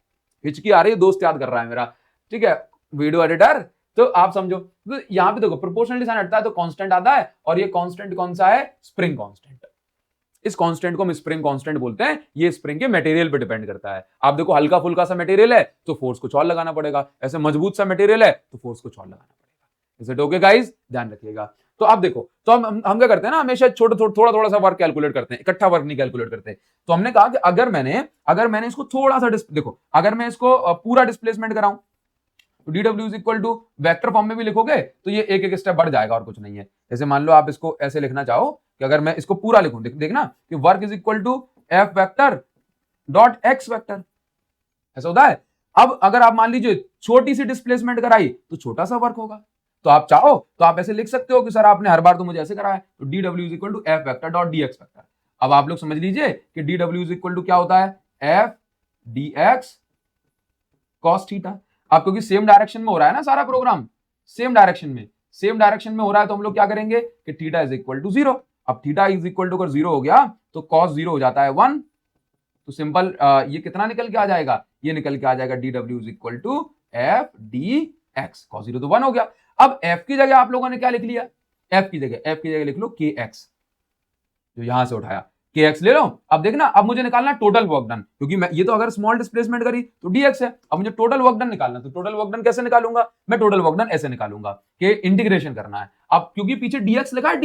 हिचकी आ रही है, दोस्त याद कर रहा है मेरा, ठीक है वीडियो एडिटर, तो आप समझो। तो यहां पे देखो प्रोपोर्शनलिटी साइन हटता है तो कांस्टेंट आता है, और ये कांस्टेंट कौन सा है? Spring constant. इस कांस्टेंट को हम स्प्रिंग कांस्टेंट बोलते हैं। ये स्प्रिंग के मटेरियल पे डिपेंड करता है। आप देखो, हल्का फुल्का सा मटेरियल है तो फोर्स कुछ और लगाना पड़ेगा, ऐसे मजबूत सा मटेरियल है तो फोर्स कुछ और लगाना पड़ेगा। Is it okay guys? ध्यान रखिएगा। तो आप देखो, तो हम क्या करते हैं ना, हमेशा थोड़ा थोड़ा सा वर्क कैलकुलेट करते हैं, इकट्ठा वर्क नहीं कैलकुलेट करते। तो हमने कहा कि अगर मैंने इसको थोड़ा सा देखो, अगर मैं इसको पूरा डिस्प्लेसमेंट कराऊं तो dw is equal to vector form में भी लिखोगे तो ये एक एक स्टेप बढ़ जाएगा और कुछ नहीं है। जैसे मान लो आप इसको ऐसे लिखना चाहो कि अगर मैं इसको पूरा लिखूं, देखना कि work is equal to F vector dot x vector, ऐसा होता है। अब अगर आप मान लीजिए छोटी सी डिस्प्लेसमेंट कराई तो छोटा सा वर्क होगा। तो आप चाहो तो आप ऐसे लिख सकते हो कि सर आपने हर बार तो मुझे ऐसे करा है, तो dw is equal to F vector dot d x vector. अब आप लोग समझ लीजिए कि dw इज इक्वल टू क्या होता है? F d x cos theta. अब क्योंकि सेम डायरेक्शन में हो रहा है ना सारा प्रोग्राम, सेम डायरेक्शन में हो रहा है, तो हम लोग क्या करेंगे कि थीटा इज इक्वल टू 0। अब थीटा इज इक्वल टू अगर 0 हो गया तो कॉस 0 हो जाता है 1। तो सिंपल ये कितना निकल के आ जाएगा? ये निकल के आ जाएगा dw is equal to f d x. Cos 0 तो 1 हो गया। अब f की जगह आप लोगों ने क्या लिख लिया? f की जगह लिख लो kx, जो यहां से उठाया kx ले लो। अब देखना, अब मुझे निकालना टोटल वर्क डन, क्योंकि मैं ये तो अगर स्मॉल डिस्प्लेसमेंट करी तो dx है, अब मुझे टोटल वर्क डन निकालना। तो टोटल वर्क डन कैसे निकालूंगा? मैं टोटल वर्क डन ऐसे निकालूंगा कि इंटीग्रेशन करना है। अब क्योंकि पीछे dx लिखा है,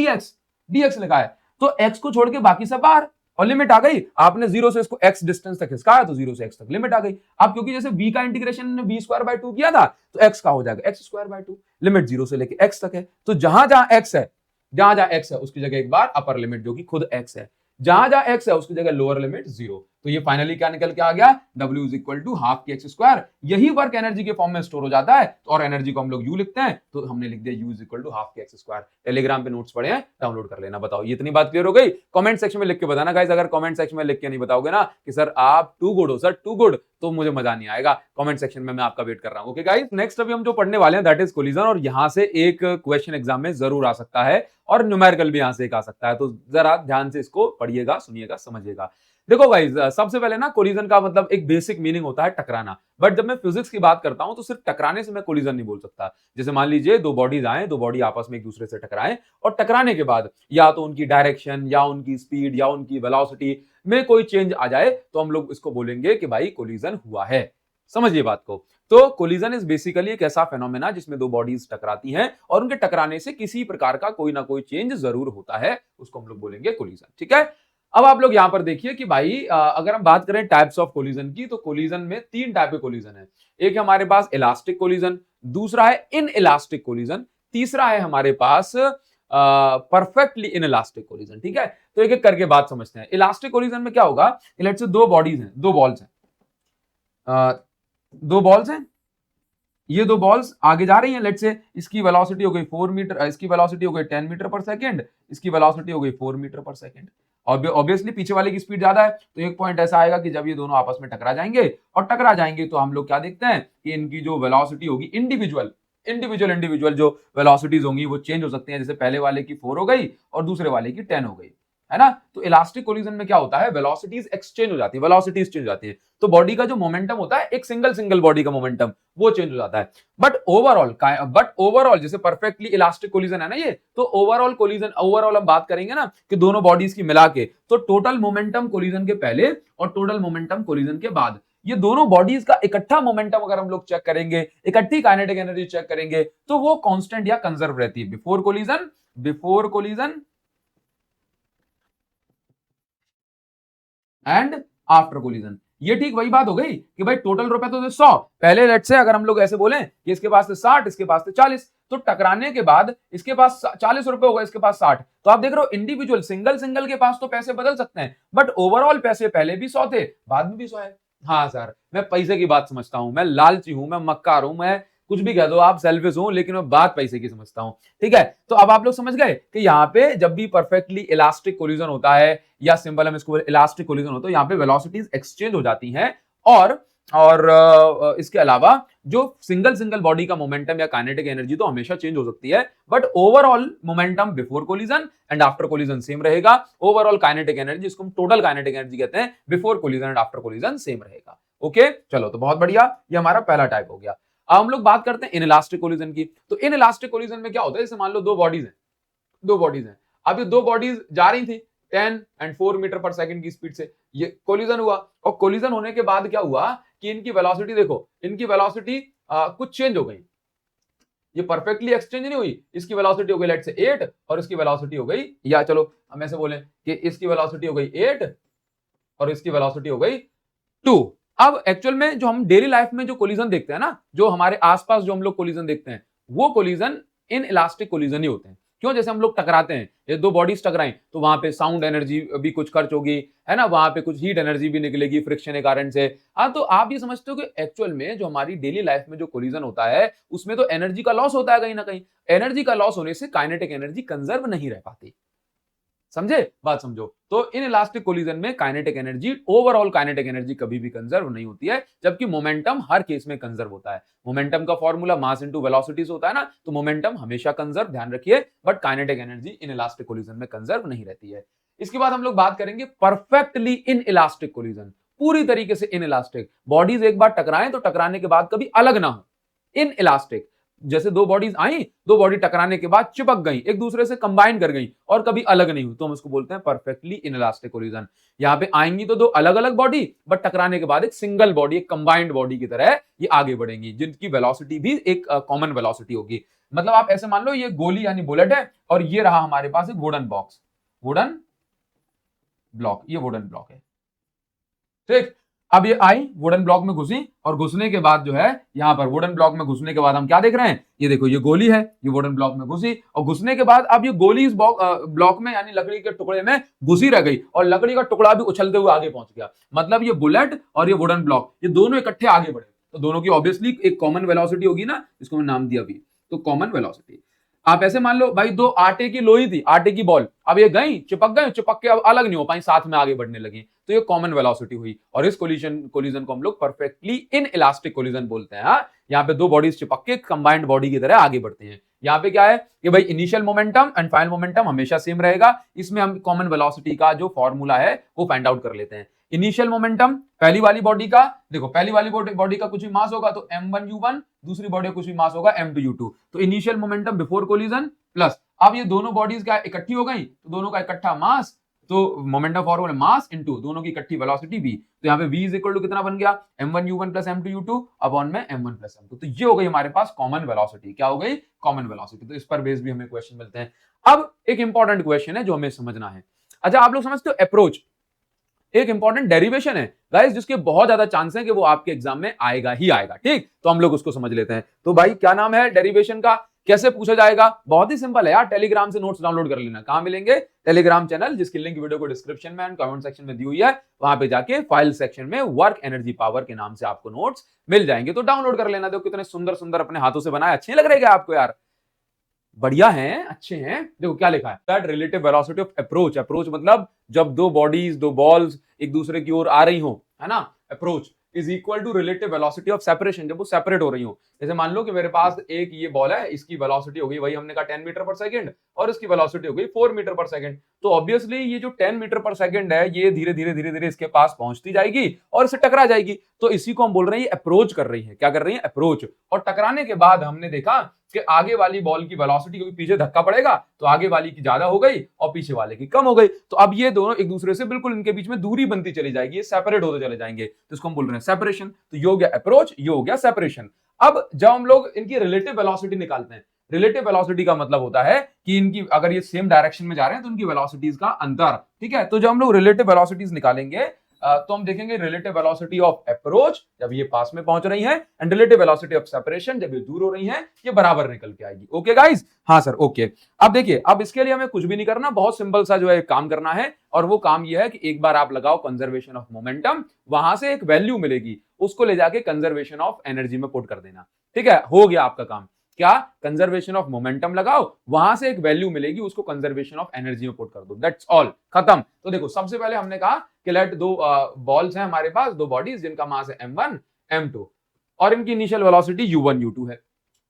dx लिखा है, तो x को छोड़ के बाकी सब बाहर, और लिमिट आ गई। आपने 0 से इसको x डिस्टेंस तक खिसकाया तो 0 से x तक लिमिट आ गई। अब क्योंकि जैसे v का इंटीग्रेशन v स्क्वायर बाय 2 किया था तो x का हो जाएगा x स्क्वायर बाय 2, लिमिट 0 से लेके x तक है। तो जहां जहां x है उसकी जगह एक बार अपर लिमिट जो कि खुद x है, जहां जहां x है उसकी जगह लोअर लिमिट 0। तो ये फाइनली क्या निकल के आ गया? w is equal to half k x square. यही वर्क एनर्जी के फॉर्म में स्टोर हो जाता है, और एनर्जी को हम लोग u लिखते हैं, तो हमने लिख दिया u is equal to half k x square. Telegram पे नोट्स पड़े हैं, डाउनलोड कर लेना। बताओ ये इतनी बात क्लियर हो गई? कमेंट सेक्शन में लिख के बताना गाइस। अगर कमेंट सेक्शन में लिख के नहीं बताओगे ना कि सर आप टू गुड हो, सर टू गुड, तो मुझे मजा नहीं आएगा। कमेंट सेक्शन में मैं आपका वेट कर रहा हूं। ओके गाइस, नेक्स्ट अभी हम जो पढ़ने वाले हैं दैट इज कोलिजन, और यहां से एक क्वेश्चन एग्जाम में जरूर आ सकता है और न्यूमेरिकल भी यहां से एक आ सकता है। तो जरा ध्यान से इसको पढ़िएगा, सुनिएगा, समझिएगा। देखो गाइस, सबसे पहले ना कोलिजन का मतलब एक बेसिक मीनिंग होता है टकराना, बट जब मैं फिजिक्स की बात करता हूं तो सिर्फ टकराने से मैं कोलिजन नहीं बोल सकता। जैसे मान लीजिए दो बॉडीज आए, दो बॉडी आपस में एक दूसरे से टकराएं, और टकराने के बाद या तो उनकी डायरेक्शन या उनकी स्पीड या उनकी वेलोसिटी में कोई चेंज आ जाए तो हम लोग इसको बोलेंगे कि भाई कोलिजन हुआ है। समझिए बात को। तो कोलिजन इज बेसिकली एक ऐसा फेनोमेना जिसमें दो बॉडीज टकराती हैं और उनके टकराने से किसी प्रकार का कोई ना कोई चेंज जरूर होता है, उसको हम लोग बोलेंगे कोलिजन। ठीक है, अब आप लोग यहां पर देखिए कि भाई अगर हम बात करें टाइप्स ऑफ कोलिजन की, तो कोलिजन में 3 टाइप के कोलिजन है। एक है हमारे पास इलास्टिक कोलिजन, दूसरा है इन इलास्टिक कोलिजन, तीसरा है हमारे पास परफेक्टली इन इलास्टिक कोलिजन। ठीक है, तो एक एक करके बात समझते हैं। इलास्टिक कोलिजन में क्या होगा? लेट्स से दो बॉडीज हैं, दो बॉल्स हैं, दो बॉल्स हैं, ये दो बॉल्स आगे जा रही हैं। लेट्स से इसकी वेलोसिटी हो गई 4 मीटर, इसकी वेलोसिटी हो गई 10 मीटर पर सेकंड, इसकी वेलोसिटी हो गई 4 मीटर पर सेकंड। ऑब्वियसली पीछे वाले की स्पीड ज्यादा है, तो एक पॉइंट ऐसा आएगा कि जब ये दोनों आपस में टकरा जाएंगे, और टकरा जाएंगे तो हम लोग क्या देखते हैं कि इनकी जो वेलोसिटी होगी इंडिविजुअल इंडिविजुअल जो वेलोसिटीज होंगी वो चेंज हो सकती हैं। जैसे पहले वाले की 4 हो गई और दूसरे वाले की 10 हो गई, है ना। तो इलास्टिक कोलिजन में क्या होता है, वेलोसिटीज एक्सचेंज हो जाती है, वेलोसिटीज चेंज हो जाती है। तो बॉडी का जो मोमेंटम होता है, एक सिंगल बॉडी का मोमेंटम वो चेंज हो जाता है। बट ओवरऑल जैसे परफेक्टली इलास्टिक कोलिजन है ना ये, तो ओवरऑल हम बात करेंगे ना कि दोनों बॉडीज की मिला के, तो टोटल मोमेंटम कोलिजन के पहले और टोटल मोमेंटम कोलिजन के बाद, ये दोनों बॉडीज का इकट्ठा मोमेंटम अगर हम लोग चेक करेंगे, इकट्ठी काइनेटिक एनर्जी चेक करेंगे, तो वो कांस्टेंट या कंजर्व रहती है before collision and after collision. ये ठीक वही बात हो गई कि भाई टोटल रुपए तो 100, पहले लेट से अगर हम लोग ऐसे बोले कि इसके पास थे 60, इसके पास थे 40, तो टकराने के बाद इसके पास 40 रुपए हो गए, इसके पास 60। तो आप देख रहे हो इंडिविजुअल सिंगल के पास तो पैसे बदल सकते हैं, बट ओवरऑल पैसे पहले भी 100 थे, बाद में भी 100 है। हाँ सर, मैं पैसे की बात समझता हूं, मैं लालची हूं, मैं मक्कार हूं, मैं कुछ भी कह दो, आप सेल्फिश हो, लेकिन मैं बात पैसे की समझता हूं। ठीक है, तो अब आप लोग समझ गए कि यहाँ पे जब भी परफेक्टली इलास्टिक कोलिजन होता है, या सिंपल हम इसको इलास्टिक कोलिजन होता है, यहाँ पे वेलोसिटीज एक्सचेंज हो जाती हैं, और इसके अलावा जो सिंगल बॉडी का मोमेंटम या काइनेटिक एनर्जी तो हमेशा चेंज हो सकती है, but overall momentum before collision and after collision same रहेगा। ओवरऑल काइनेटिक एनर्जी, जिसको हम टोटल काइनेटिक एनर्जी कहते हैं, before collision and after collision same रहेगा। ओके, चलो तो बहुत बढ़िया, ये हमारा पहला टाइप हो गया। अब हम लोग बात करते हैं इनइलास्टिक कोलिजन की। तो इनइलास्टिक कोलिजन में क्या होता है, जैसे मान लो दो बॉडीज हैं, अब ये दो बॉडीज जा रही थी 10 एंड 4 मीटर पर सेकंड की स्पीड से, ये कोलिजन हुआ, और कोलिजन होने के बाद क्या हुआ कि इनकी वेलोसिटी देखो, इनकी वेलोसिटी कुछ चेंज हो गई, ये परफेक्टली एक्सचेंज नहीं हुई। इसकी वेलोसिटी हो गई लेट से 8 और इसकी वेलोसिटी हो गई, या चलो हम ऐसे बोले कि इसकी वेलोसिटी हो गई 8 और इसकी वेलोसिटी हो गई 2। अब एक्चुअल में जो हम डेली लाइफ में जो कोलिजन देखते हैं ना, जो हमारे आसपास जो हम लोग कोलिजन देखते हैं, वो कोलिजन इन इलास्टिक कोलिजन ही होते हैं। क्यों, जैसे हम लोग टकराते हैं, ये दो बॉडीज टकराएं, तो वहां पे साउंड एनर्जी भी कुछ खर्च होगी, है ना, वहां पे कुछ हीट एनर्जी भी निकलेगी फ्रिक्शन के कारण से। हाँ, तो आप ये समझते हो कि एक्चुअल में जो हमारी डेली लाइफ में जो कोलिजन होता है, उसमें तो एनर्जी का लॉस होता है कहीं ना कहीं। एनर्जी का लॉस होने से काइनेटिक एनर्जी कंजर्व नहीं रह पाती। समझे, बात समझो। तो इन इलास्टिक कोलिजन में kinetic energy, overall kinetic energy कभी भी कंजर्व नहीं होती है, जबकि मोमेंटम हर केस में कंजर्व होता है। मोमेंटम का फॉर्मूला मास इनटू वेलोसिटी से होता है ना, तो मोमेंटम हमेशा कंजर्व, ध्यान रखिए, but kinetic energy in elastic collision में कंजर्व नहीं रहती है। इसके बाद हम लोग बात करेंगे परफेक्टली इन इलास्टिक कोलिजन, पूरी तरीके से इन इलास्टिक। बॉडीज एक बार टकराएं तो टकराने के बाद कभी अलग ना हो, इन इलास्टिक। जैसे दो बॉडीज आई, दो बॉडी टकराने के बाद चिपक गई, एक दूसरे से कंबाइन कर गई और कभी अलग नहीं हुई, तो हम इसको बोलते हैं परफेक्टली इनइलास्टिक कोलिजन। यहां पे आएंगी तो दो अलग अलग बॉडी, बट टकराने के बाद एक सिंगल बॉडी, एक कंबाइंड बॉडी की तरह ये आगे बढ़ेंगी, जिनकी वेलोसिटी भी एक कॉमन वेलोसिटी होगी। मतलब आप ऐसे मान लो ये गोली यानी बुलेट है, और ये रहा हमारे पास एक वुडन बॉक्स, वुडन ब्लॉक, ये वुडन ब्लॉक है, ठीक। अब ये आई वुडन ब्लॉक में घुसी, और घुसने के बाद जो है यहां पर वुडन ब्लॉक में घुसने के बाद हम क्या देख रहे हैं, ये देखो ये गोली है, ये वुडन ब्लॉक में घुसी, और घुसने के बाद अब ये गोली इस ब्लॉक में यानी लकड़ी के टुकड़े में घुसी रह गई, और लकड़ी का टुकड़ा भी उछलते हुए आगे पहुंच गया। मतलब ये बुलेट और ये वुडन ब्लॉक, ये दोनों इकट्ठे आगे बढ़े, तो दोनों की ऑब्वियसली एक कॉमन वेलोसिटी होगी ना, इसको मैं नाम दिया अभी, तो कॉमन वेलोसिटी। आप ऐसे मान लो भाई दो आटे की लोई थी, आटे की बॉल, अब ये गई, चिपक के अब अलग नहीं हो पाई, साथ में आगे बढ़ने लगी, तो ये कॉमन वेलोसिटी हुई। और इस कोलिजन को हम लोग परफेक्टली इन इलास्टिक कोलिजन बोलते हैं। हाँ, यहाँ पे दो बॉडीज चिपक के कंबाइंड बॉडी की तरह आगे बढ़ते हैं। यहाँ पे क्या है कि भाई initial momentum and final momentum हमेशा सेम रहेगा। इसमें हम कॉमन वेलोसिटी का जो फॉर्मूला है वो फाइंड आउट कर लेते हैं। इनिशियल मोमेंटम पहली वाली बॉडी का, देखो पहली वाली बॉडी का कुछ भी मास होगा तो m1u1, दूसरी बॉडी का कुछ भी मास होगा m2u2, तो initial momentum before collision plus, अब ये दोनों बॉडीज क्या इकट्ठी हो गई, तो दोनों का इकट्ठा मास, तो मोमेंटम फॉर्मूला मास इनटू दोनों की इकट्ठी वेलोसिटी v, तो यहाँ पे v इज इक्वल टू कितना बन गया, m1u1 प्लस m2u2 अपॉन में m1 प्लस m2। तो ये हो गई हमारे पास कॉमन वेलोसिटी। क्या हो गई, कॉमन वेलोसिटी। तो इस पर बेस भी हमें क्वेश्चन मिलते हैं। अब एक इंपॉर्टेंट क्वेश्चन है जो हमें समझना है। अच्छा, आप लोग समझते हो अप्रोच एक इंपॉर्टेंट डेरिवेशन है गाइस, जिसके बहुत ज्यादा चांस है कि वो आपके एग्जाम में आएगा ही आएगा, ठीक। तो हम लोग उसको समझ लेते हैं। तो भाई क्या नाम है डेरिवेशन का, कैसे पूछा जाएगा, बहुत ही सिंपल है यार, टेलीग्राम से नोट्स डाउनलोड कर लेना। कहां मिलेंगे, टेलीग्राम चैनल, जिसकी लिंक वीडियो को डिस्क्रिप्शन में एंड कमेंट सेक्शन में दी हुई है, वहां पे जाके फाइल सेक्शन में वर्क एनर्जी पावर के नाम से आपको नोट्स मिल जाएंगे, तो डाउनलोड कर लेना। देखो कितने सुंदर सुंदर अपने हाथों से बनाए, अच्छे लग रहे हैं क्या आपको यार, बढ़िया हैं, अच्छे हैं। देखो क्या लिखा है, that relative velocity of approach, approach मतलब जब दो बॉडीज, दो बॉल्स एक दूसरे की ओर आ रही हो, है ना, approach is equal to relative velocity of separation, जब वो सेपरेट हो रही हो। जैसे मान लो कि मेरे पास एक ये बॉल है, इसकी वेलोसिटी हो गई, वही हमने कहा 10 मीटर पर सेकंड, और इसकी वेलोसिटी हो गई 4 मीटर पर सेकंड। तो ऑब्वियसली ये जो 10 मीटर पर सेकंड है, ये धीरे धीरे धीरे धीरे इसके पास पहुंचती जाएगी और इससे टकरा जाएगी। तो इसी को हम बोल रहे हैं ये अप्रोच कर रही है। क्या कर रही है? अप्रोच। और टकराने के बाद हमने देखा कि आगे वाली बॉल की वेलोसिटी, क्योंकि पीछे धक्का पड़ेगा तो आगे वाली की ज्यादा हो गई और पीछे वाले की कम हो गई। तो अब ये दोनों एक दूसरे से बिल्कुल, इनके बीच में दूरी बनती चली जाएगी, ये सेपरेट होते चले जाएंगे। तो इसको हम बोल रहे हैं सेपरेशन। तो ये हो गया अप्रोच, ये हो गया सेपरेशन। अब जब हम लोग इनकी रिलेटिव वेलोसिटी निकालते हैं, रिलेटिव वेलोसिटी का मतलब होता है कि इनकी अगर ये सेम डायरेक्शन में जा रहे हैं तो इनकी वेलोसिटीज का अंतर, ठीक है। तो जब हम लोग रिलेटिव वेलोसिटीज निकालेंगे तो हम देखेंगे रिलेटिव वेलोसिटी ऑफ अप्रोच जब ये पास में पहुंच रही है, and relative velocity of separation जब ये दूर हो रही है, ये बराबर निकल के आएगी। Okay guys? हाँ सर, ओके। अब देखिए, अब इसके लिए हमें कुछ भी नहीं करना, बहुत सिंपल सा जो है काम करना है, और वो काम ये है कि एक बार आप लगाओ कंजर्वेशन ऑफ मोमेंटम, वहां से एक वैल्यू मिलेगी, उसको ले जाके कंजर्वेशन ऑफ एनर्जी में पुट कर देना। ठीक है, हो गया आपका काम। क्या? कंजर्वेशन ऑफ मोमेंटम लगाओ, वहां से एक वैल्यू मिलेगी, उसको कंजर्वेशन ऑफ एनर्जी में पुट कर दो, दैट्स ऑल, खत्म। तो देखो, सबसे पहले हमने कहा कि लेट दो बॉल्स हैं हमारे पास, दो बॉडीज जिनका मास है m1 m2 और इनकी इनिशियल वेलोसिटी u1 u2 है।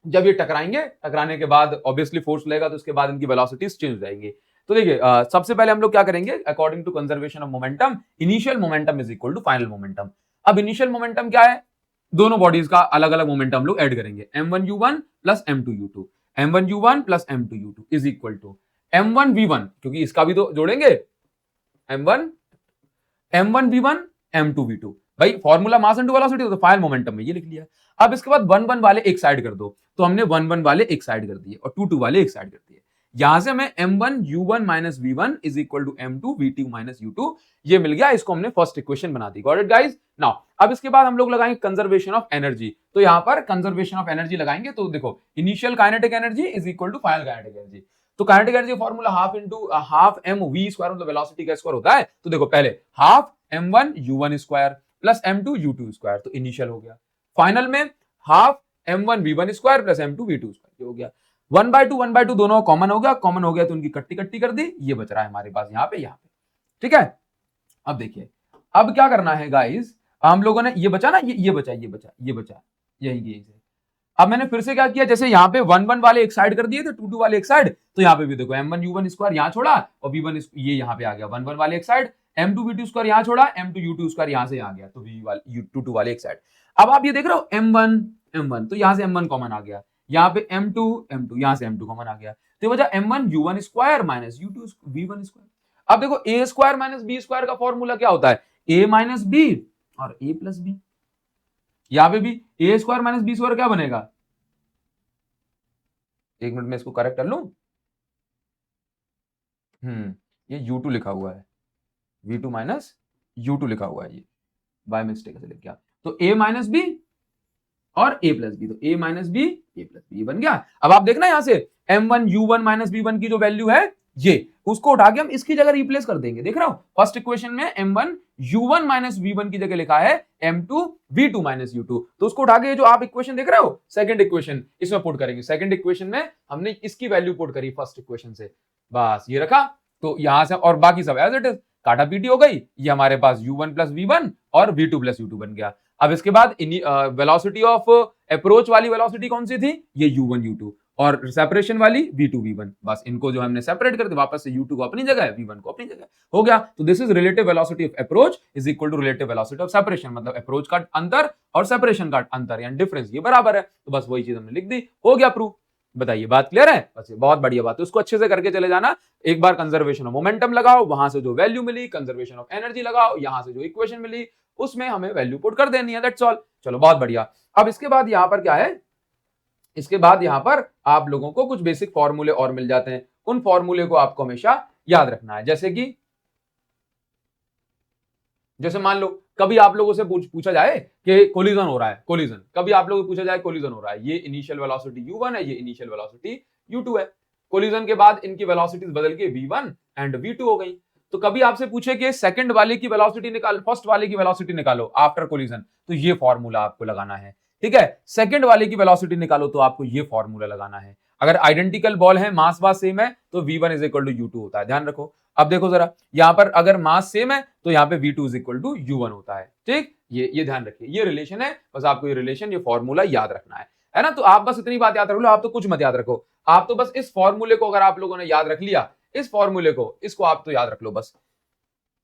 जब ये टकराएंगे, टकराने के बाद ऑब्वियसली फोर्स लगेगा, तो उसके बाद इनकी वेलोसिटीज चेंज हो जाएंगी। तो देखिए, सबसे पहले हम लोग क्या करेंगे, according to conservation of momentum, initial momentum is equal to final momentum. अब इनिशियल मोमेंटम क्या है? दोनों बॉडीज का अलग अलग मोमेंटम हम लोग ऐड करेंगे, m1 u1 plus m2 u2, m1 u1 plus m2 u2 is equal to m1 v1, क्योंकि इसका भी तो जोड़ेंगे, m1 v1 m2 v2। भाई फॉर्मूला मास इनटू वेलोसिटी, तो फाइनल मोमेंटम में ये लिख लिया। अब इसके बाद 1 1 वाले एक साइड कर दो, तो हमने 1 1 वाले एक साइड कर दिए और 2 2 वाले एक साइड कर दिए। यहां से हमें m1 u1 minus v1 is equal to m2 v2 minus u2 ये मिल गया। इसको हमने फर्स्ट इक्वेशन बना दी। Got it guys? नाउ अब इसके बाद हम लोग लगाएंगे कंजर्वेशन ऑफ एनर्जी। तो यहां पर कंजर्वेशन ऑफ एनर्जी लगाएंगे, तो देखो, initial kinetic energy is equal to final kinetic energy. तो kinetic energy formula half into half m v square, मतलब वेलोसिटी का स्क्वायर होता है। तो देखो, पहले half m1 u1 square plus m2 u2 square, तो इनिशियल हो गया। फाइनल में half m1 v1 square plus m2 v2 square, हो गया। 1/2 दोनों कॉमन हो गया, कॉमन हो गया तो उनकी कट्टी कट्टी कर दी, ये बच रहा है हमारे पास यहाँ पे। ठीक है, अब देखिए, अब क्या करना है गाइस, हम लोगों ने ये बचा ना, ये बचा, यही से। अब मैंने फिर से क्या किया, जैसे यहाँ पे 1 1 वाले एक साइड कर दिए थे, 2 2 वाले एक साइड, तो यहाँ पे भी देखो m1 u1 स्क्वायर यहाँ छोड़ा और v1 ये यहाँ पे आ गया, 1 1 वाले एक साइड, m2 v2 स्क्वायर यहाँ छोड़ा, m2 u2 स्क्वायर यहाँ से यहाँ गया, तो v वाले 2 2 वाले एक साइड। अब आप ये देख रहे हो m1 तो यहाँ से m1 कॉमन आ गया, यहाँ पे m2 यहाँ से m2 कॉमन आ गया, तो ये बचा m1 u1 square minus u2 v1 square. अब देखो, a square minus b square का फॉर्मूला क्या होता है? a माइनस b और a प्लस b। यहाँ पे भी a square minus b square क्या बनेगा? एक मिनट में इसको करेक्ट कर लूं। ये u2 लिखा हुआ है, v2 माइनस u2 लिखा हुआ है, ये बाय मिस्टेक से लिख गया। तो a माइनस बी और a प्लस बी, तो a minus b a plus b, ये बन गया। अब आप देखना यहां से m1 u1 माइनस b1 की जो वैल्यू है, ये उसको उठा के हम इसकी जगह रिप्लेस कर देंगे। देख रहे हो, फर्स्ट इक्वेशन में m1 u1 माइनस v1 की जगह लिखा है m2 v2 माइनस u2, तो उसको उठा के जो आप इक्वेशन देख रहे हो, सेकंड इक्वेशन, इसमें पुट करेंगे। सेकंड इक्वेशन में हमने इसकी वैल्यू पुट करी फर्स्ट इक्वेशन से, बस ये रखा। तो यहां से और बाकी सब एज इट इज, काटा पीटी हो गई। ये हमारे पास u1 प्लस v1 और v2 प्लस u2 बन गया। अब इसके बाद वेलोसिटी ऑफ अप्रोच वाली वेलोसिटी कौन सी थी? ये u1 u2, और सेपरेशन वाली v2 v1। बस इनको जो हमने सेपरेट कर दिया, वापस से u2 को अपनी जगह, v1 को अपनी जगह, हो गया। तो this is relative velocity of approach is equal to relative velocity of separation, मतलब अप्रोच का अंतर और सेपरेशन का अंतर यानी डिफरेंस, ये बराबर है। तो बस वही चीज हमने लिख दी, हो गया प्रूफ। बताइए, बात क्लियर है? बस ये बहुत बढ़िया बात है, उसको अच्छे से करके चले जाना। एक बार कंजर्वेशन ऑफ मोमेंटम लगाओ, वहां से जो वैल्यू मिली, कंजर्वेशन ऑफ एनर्जी लगाओ, यहां से जो इक्वेशन मिली उसमें हमें वैल्यू पुट कर देनी है, दैट्स ऑल। चलो बहुत बढ़िया। अब इसके बाद यहां पर क्या है, इसके बाद यहां पर आप लोगों को कुछ बेसिक फॉर्मूले और मिल जाते हैं। उन फॉर्मूले को आपको हमेशा याद रखना है। जैसे मान लो कभी आप लोगों से पूछा जाए कि कोलिजन हो रहा है, कोलिजन, कभी आप लोगों को पूछा जाए कोलिजन हो रहा है, ये इनिशियल वेलोसिटी u1 है, ये इनिशियल वेलोसिटी u2 है। कोलिजन के बाद इनकी वेलोसिटीज बदल के v1 एंड v2 हो गई। तो कभी आपसे पूछे कि सेकंड वाले की वेलोसिटी निकाल, फर्स्ट वाले की वेलोसिटी निकालो आफ्टर कोलिजन, तो ये फॉर्मूला आपको लगाना है। ठीक है, सेकंड वाले की वेलोसिटी निकालो तो आपको ये फॉर्मूला लगाना है। अगर आइडेंटिकल बॉल है, मास वास सेम है, तो V1 is equal to U2 होता है, ध्यान रखो। अब देखो जरा, यहां पर अगर मास सेम है तो यहाँ पे V2 is equal to U1 होता है, ठीक। ये ध्यान रखिए, ये रिलेशन है, बस आपको ये रिलेशन, ये फॉर्मूला याद रखना है ना। तो आप बस इतनी बात याद रख लो, आप तो कुछ मत याद रखो, आप तो बस इस फॉर्मूले को अगर आप लोगों ने याद रख लिया, इस फॉर्मूले को, इसको आप तो याद रख लो, बस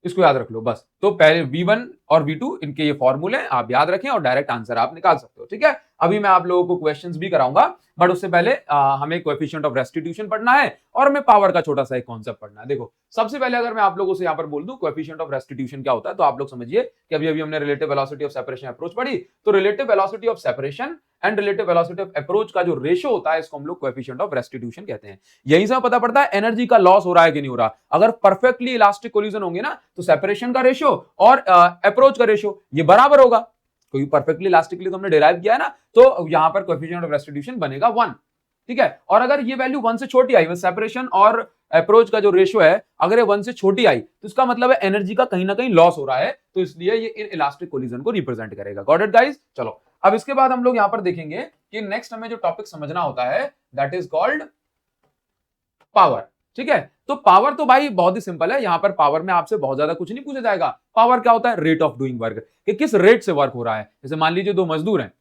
इसको याद रख लो बस। तो पहले V1 और V2 इनके ये फॉर्मूले आप याद रखें और डायरेक्ट आंसर आप निकाल सकते हो, ठीक है। अभी मैं आप लोगों को क्वेश्चंस भी कराऊंगा, बट उससे पहले हमें कोएफिशिएंट ऑफ रेस्टिट्यूशन पढ़ना है और हमें पावर का छोटा सा एक कॉन्सेप्ट पढ़ना है। देखो, सबसे पहले अगर मैं आप लोगों से यहाँ पर बोल दूं कोएफिशिएंट ऑफ रेस्टिट्यूशन क्या होता है, तो आप लोग समझिए कि अभी अभी हमने relative velocity of separation approach पढ़ी, तो relative velocity of separation and relative velocity of approach का जो रेशियो होता है, इसको हम लोग कोएफिशिएंट ऑफ रेस्टिट्यूशन कहते हैं। यहीं से पता पड़ता है एनर्जी का लॉस हो रहा है कि नहीं हो रहा। अगर परफेक्टली इलास्टिक कोलिजन होंगे ना, तो सेपरेशन का रेशियो और अप्रोच का रेशियो ये बराबर होगा, क्योंकि परफेक्टली इलास्टिक के लिए तो हमने डिराइव किया है ना, तो यहां पर कोएफिशिएंट ऑफ रेस्टिट्यूशन बनेगा 1, ठीक है। और अगर ये वैल्यू 1 से छोटी आई, सेपरेशन और अप्रोच का जो रेशियो है, अगर ये 1 से छोटी आई, तो इसका मतलब है एनर्जी का कहीं ना कहीं लॉस हो रहा है, तो इसलिए ये इन इलास्टिक कोलिजन को रिप्रेजेंट करेगा। Got it guys? चलो, अब इसके बाद हम लोग यहां पर देखेंगे कि नेक्स्ट हमें जो टॉपिक समझना होता है, दैट इज कॉल्ड पावर, ठीक है। तो पावर तो भाई बहुत ही सिंपल है, यहां पर पावर में आपसे बहुत ज्यादा कुछ नहीं पूछा जाएगा। पावर क्या होता है? रेट ऑफ डूइंग वर्क, कि किस रेट से वर्क हो रहा है। जैसे मान लीजिए 2 मजदूर हैं,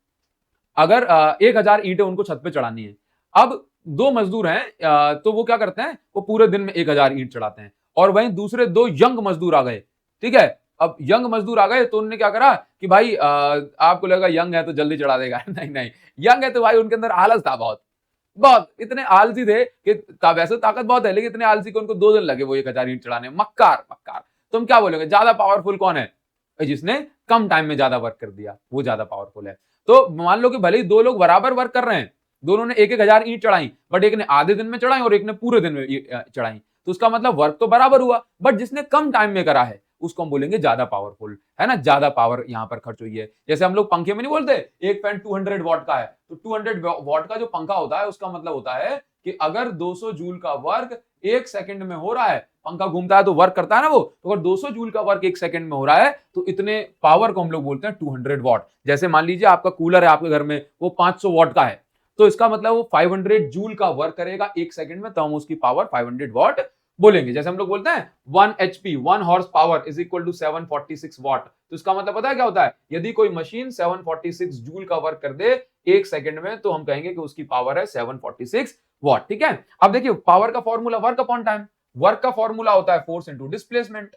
अगर 1000 ईंटें उनको छत पे चढ़ानी है, अब 2 मजदूर हैं, तो वो क्या करते हैं, वो पूरे दिन में 1000 ईंट चढ़ाते हैं। और वहीं दूसरे 2 यंग मजदूर आ गए, ठीक है। अब यंग मजदूर आ गए तो उन्होंने क्या करा कि भाई आपको लगा यंग है तो जल्दी चढ़ा देगा नहीं नहीं, यंग है तो भाई उनके अंदर आलस था, बहुत बहुत इतने आलसी थे कि वैसे ताकत बहुत है, लेकिन इतने आलसी को उनको 2 दिन लगे वो 1000 ईंट चढ़ाने। मक्कार मक्कार। तुम क्या बोलोगे, ज्यादा पावरफुल कौन है? जिसने कम टाइम में ज्यादा वर्क कर दिया, वो ज्यादा पावरफुल है। तो मान लो कि भले ही 2 लोग बराबर वर्क कर रहे हैं, दोनों ने 1000 ईंट चढ़ाई, बट एक ने आधे दिन में चढ़ाई और एक ने पूरे दिन में चढ़ाई, तो उसका मतलब वर्क तो बराबर हुआ, बट जिसने कम टाइम में करा है उसको हम बोलेंगे ज्यादा पावरफुल, है ना। ज्यादा पावर यहां पर खर्च हुई है। जैसे हम लोग पंखे में नहीं बोलते एक फैन 200 वॉट का है, तो 200 वॉट का जो पंखा होता है, उसका मतलब होता है कि अगर 200 जूल का वर्क 1 सेकंड में हो रहा है, पंखा घूमता है तो वर्क करता है ना वो, तो अगर 200 जूल का वर्क 1 सेकंड में हो रहा है, तो इतने पावर को हम लोग बोलते हैं 200 वॉट। जैसे मान लीजिए आपका कूलर है आपके घर में, वो 500 वॉट का है, तो इसका मतलब वो 500 जूल का वर्क करेगा 1 सेकंड में, तो हम उसकी पावर 500 वॉट बोलेंगे। जैसे हम लोग बोलते हैं 1 HP 1 horse power is equal to 746 watt, तो इसका मतलब पता है क्या होता है? यदि कोई मशीन 746 जूल का वर्क कर दे 1 सेकंड में, तो हम कहेंगे कि उसकी पावर है 746 वॉट, ठीक है। अब देखिए पावर का formula work upon time, work का फॉर्मूला होता है फोर्स इनटू डिस्प्लेसमेंट,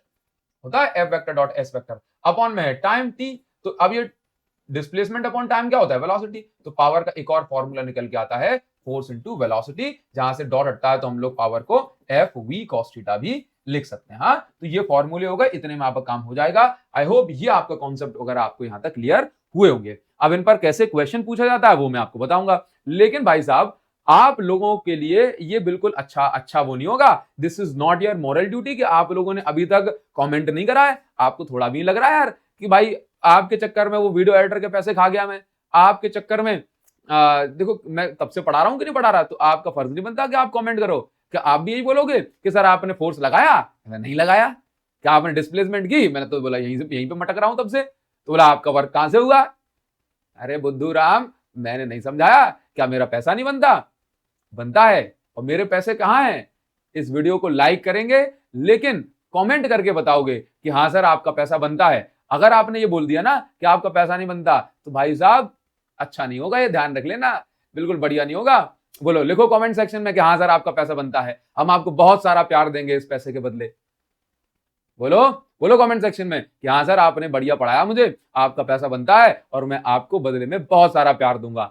होता है F vector dot S vector, upon में है टाइम T। तो अब ये डिस्प्लेसमेंट अपॉन टाइम क्या होता है? वेलोसिटी। तो पावर का एक और फॉर्मूला निकल के आता है फोर्स इनटू वेलोसिटी, जहां से डॉट हटता है तो हम लोग पावर को F V cos थीटा भी लिख सकते हैं। हाँ, तो ये फॉर्मूले हो गए, इतने में आपका काम हो जाएगा। आई होप ये आपका कॉन्सेप्ट वगैरह आपको यहां तक क्लियर हुए होंगे। अब इन पर कैसे क्वेश्चन पूछा जाता है वो मैं आपको बताऊंगा, लेकिन भाई साहब आप लोगों के लिए ये बिल्कुल अच्छा वो नहीं होगा। This is not your moral duty कि आप लोगों ने अभी तक कमेंट नहीं करा है। आपको थोड़ा भी लग रहा है यार कि भाई आपके चक्कर में वो वीडियो एडिटर के पैसे खा गया मैं, आपके चक्कर में देखो मैं तब से पढ़ा रहा हूं कि नहीं पढ़ा रहा, तो आपका फर्ज नहीं बनता कि आप कमेंट करो। क्या आप भी यही बोलोगे कि सर आपने फोर्स लगाया? नहीं लगाया। क्या आपने डिस्प्लेसमेंट की? मैंने तो बोला यहीं पे मटक रहा हूं तब से। तो बोला आपका वर्क कहां से हुआ? अरे बुद्धू राम, मैंने नहीं समझाया, क्या मेरा पैसा नहीं बनता? बनता है। और मेरे पैसे कहां हैं? इस वीडियो को लाइक करेंगे, लेकिन कमेंट करके बताओगे कि हाँ सर आपका पैसा बनता है। अगर आपने ये बोल दिया ना कि आपका पैसा नहीं बनता, तो भाई साहब अच्छा नहीं होगा, ये ध्यान रख लेना, बिल्कुल बढ़िया नहीं होगा। बोलो, लिखो कमेंट सेक्शन में कि हाँ सर आपका पैसा बनता है, हम आपको बहुत सारा प्यार देंगे इस पैसे के बदले। बोलो बोलो कमेंट सेक्शन में कि हाँ सर आपने बढ़िया पढ़ाया मुझे, आपका पैसा बनता है और मैं आपको बदले में बहुत सारा प्यार दूंगा।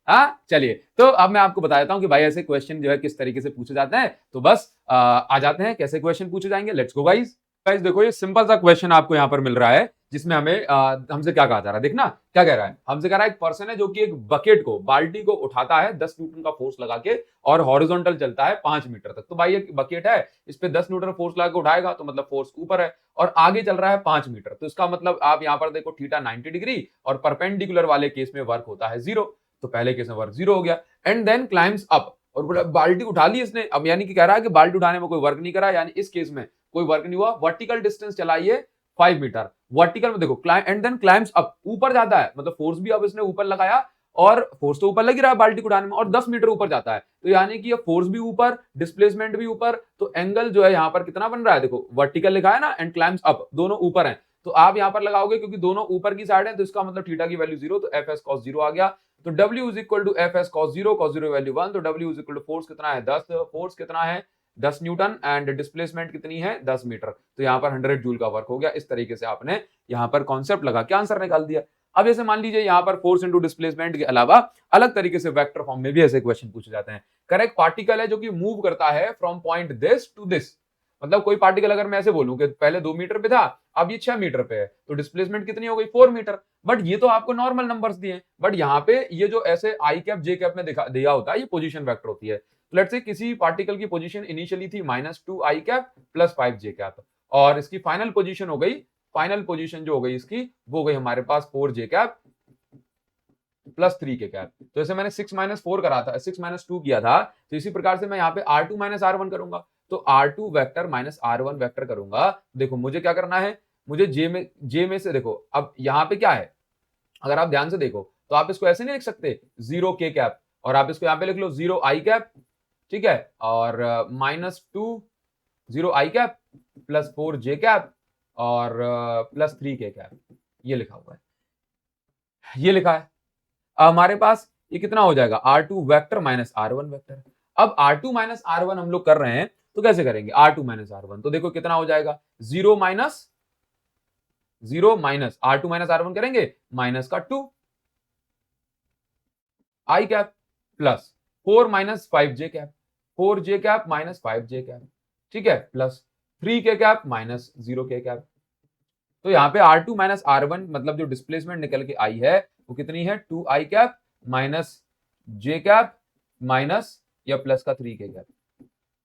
हाँ, चलिए तो अब मैं आपको बता देता हूं कि भाई ऐसे क्वेश्चन जो है किस तरीके से पूछे जाते हैं। तो बस आ जाते हैं कैसे क्वेश्चन पूछे जाएंगे। Let's go guys. गाइस देखो ये सिंपल सा क्वेश्चन आपको यहाँ पर मिल रहा है, जिसमें हमें हमसे क्या कहा जा रहा है, देखना क्या कह रहा है। हमसे कह रहा है एक पर्सन है जो कि एक बकेट को, बाल्टी को उठाता है 10 न्यूटन का फोर्स लगा के और हॉरिजॉन्टल चलता है 5 मीटर तक। तो भाई एक बकेट है, इस पे 10 न्यूटन फोर्स लगा के उठाएगा तो मतलब फोर्स ऊपर है, और आगे चल रहा है 5 मीटर। तो इसका मतलब आप यहाँ पर देखो थीटा 90 डिग्री और परपेंडिकुलर वाले केस में वर्क होता है 0। तो पहले केस में वर्क 0 हो गया। एंड देन क्लाइम्स अप, और बाल्टी उठा ली इसने। अब यानी कि कह रहा है कि बाल्टी उठाने में कोई वर्क नहीं करा, यानी इस केस में कोई वर्क नहीं हुआ। वर्टिकल डिस्टेंस चलाइए 5 मीटर, वर्टिकल में देखो climb, and then climbs up, ऊपर जाता है, मतलब फोर्स भी अब इसने ऊपर लगाया और फोर्स तो ऊपर लग ही रहा है बाल्टी को उठाने में, और 10 मीटर ऊपर जाता है, तो यानी कि ये फोर्स भी ऊपर, डिस्प्लेसमेंट भी ऊपर, तो एंगल जो है यहाँ पर कितना बन रहा है, देखो वर्टिकल लिखा है ना, एंड क्लाइम्स अप, दोनों ऊपर हैं, तो आप यहाँ पर लगाओगे क्योंकि दोनों ऊपर की साइड है, तो इसका मतलब थीटा की वैल्यू 0, तो एफ एस कॉस 0 आ गया। तो W is equal to f s cos 0 value 1, तो W is equal to force कितना है 10, फोर्स कितना है 10 न्यूटन, एंड डिस्प्लेसमेंट कितनी है 10 मीटर, तो यहाँ पर 100 जूल का वर्क हो गया। इस तरीके से आपने यहाँ पर कॉन्सेप्ट लगा के आंसर निकाल दिया। अब जैसे मान लीजिए यहाँ पर फोर्स इंटू डिस्प्लेसमेंट के अलावा अलग तरीके से वेक्टर फॉर्म में भी ऐसे क्वेश्चन पूछे जाते हैं। करेक्ट पार्टिकल है जो कि मूव करता है from point this to this, मतलब कोई पार्टिकल अगर मैं ऐसे बोलूं कि पहले 2 मीटर पे था, अब ये 6 मीटर पे है, तो डिस्प्लेसमेंट कितनी हो गई 4 मीटर। बट ये तो आपको नॉर्मल नंबर्स दिए, बट यहाँ पे ये जो ऐसे आई कैप जे कैप में दिया होता है, ये पोजीशन वेक्टर होती है। तो लेट्स से किसी पार्टिकल की पोजीशन इनिशियली थी -2 आई कैप प्लस 5 जे कैप, और इसकी फाइनल पोजीशन हो गई, फाइनल पोजीशन जो हो गई इसकी वो हो गई हमारे पास 4 जे कैप प्लस 3 के कैप। तो जैसे मैंने 6 - 4 करा था, 6 - 2 किया था, तो इसी प्रकार से मैं यहाँ पे R2 - R1 करूंगा, तो R2 vector minus R1 vector करूंगा। देखो मुझे क्या करना है, मुझे जे में से देखो, अब यहाँ पे क्या है, अगर आप ध्यान से देखो तो आप इसको ऐसे नहीं लिख सकते 0 के कैप, और आप इसको यहाँ पे लिख लो 0 आई कैप, ठीक है, और -2 0 आई कैप प्लस 4 जे कैप और प्लस 3 के कैप, ये लिखा हुआ है, ये लिखा है। हमारे पास ये कितना हो जाएगा R2 vector minus R1 vector. अब R2 माइनस R1 हम लोग कर रहे हैं, तो कैसे करेंगे R2 माइनस R1, तो देखो कितना हो जाएगा 0 माइनस R2 माइनस R1 करेंगे, माइनस का 2 आई कैप प्लस 4 माइनस 5 जे कैप, 4 जे कैप माइनस 5 जे कैप, ठीक है, प्लस 3 के कैप माइनस 0 के कैप। तो यहाँ पे R2 माइनस R1 मतलब जो डिस्प्लेसमेंट निकल के आई है वो कितनी है 2 आई कैप माइनस जे कैप माइनस या प्लस का 3 के कैप,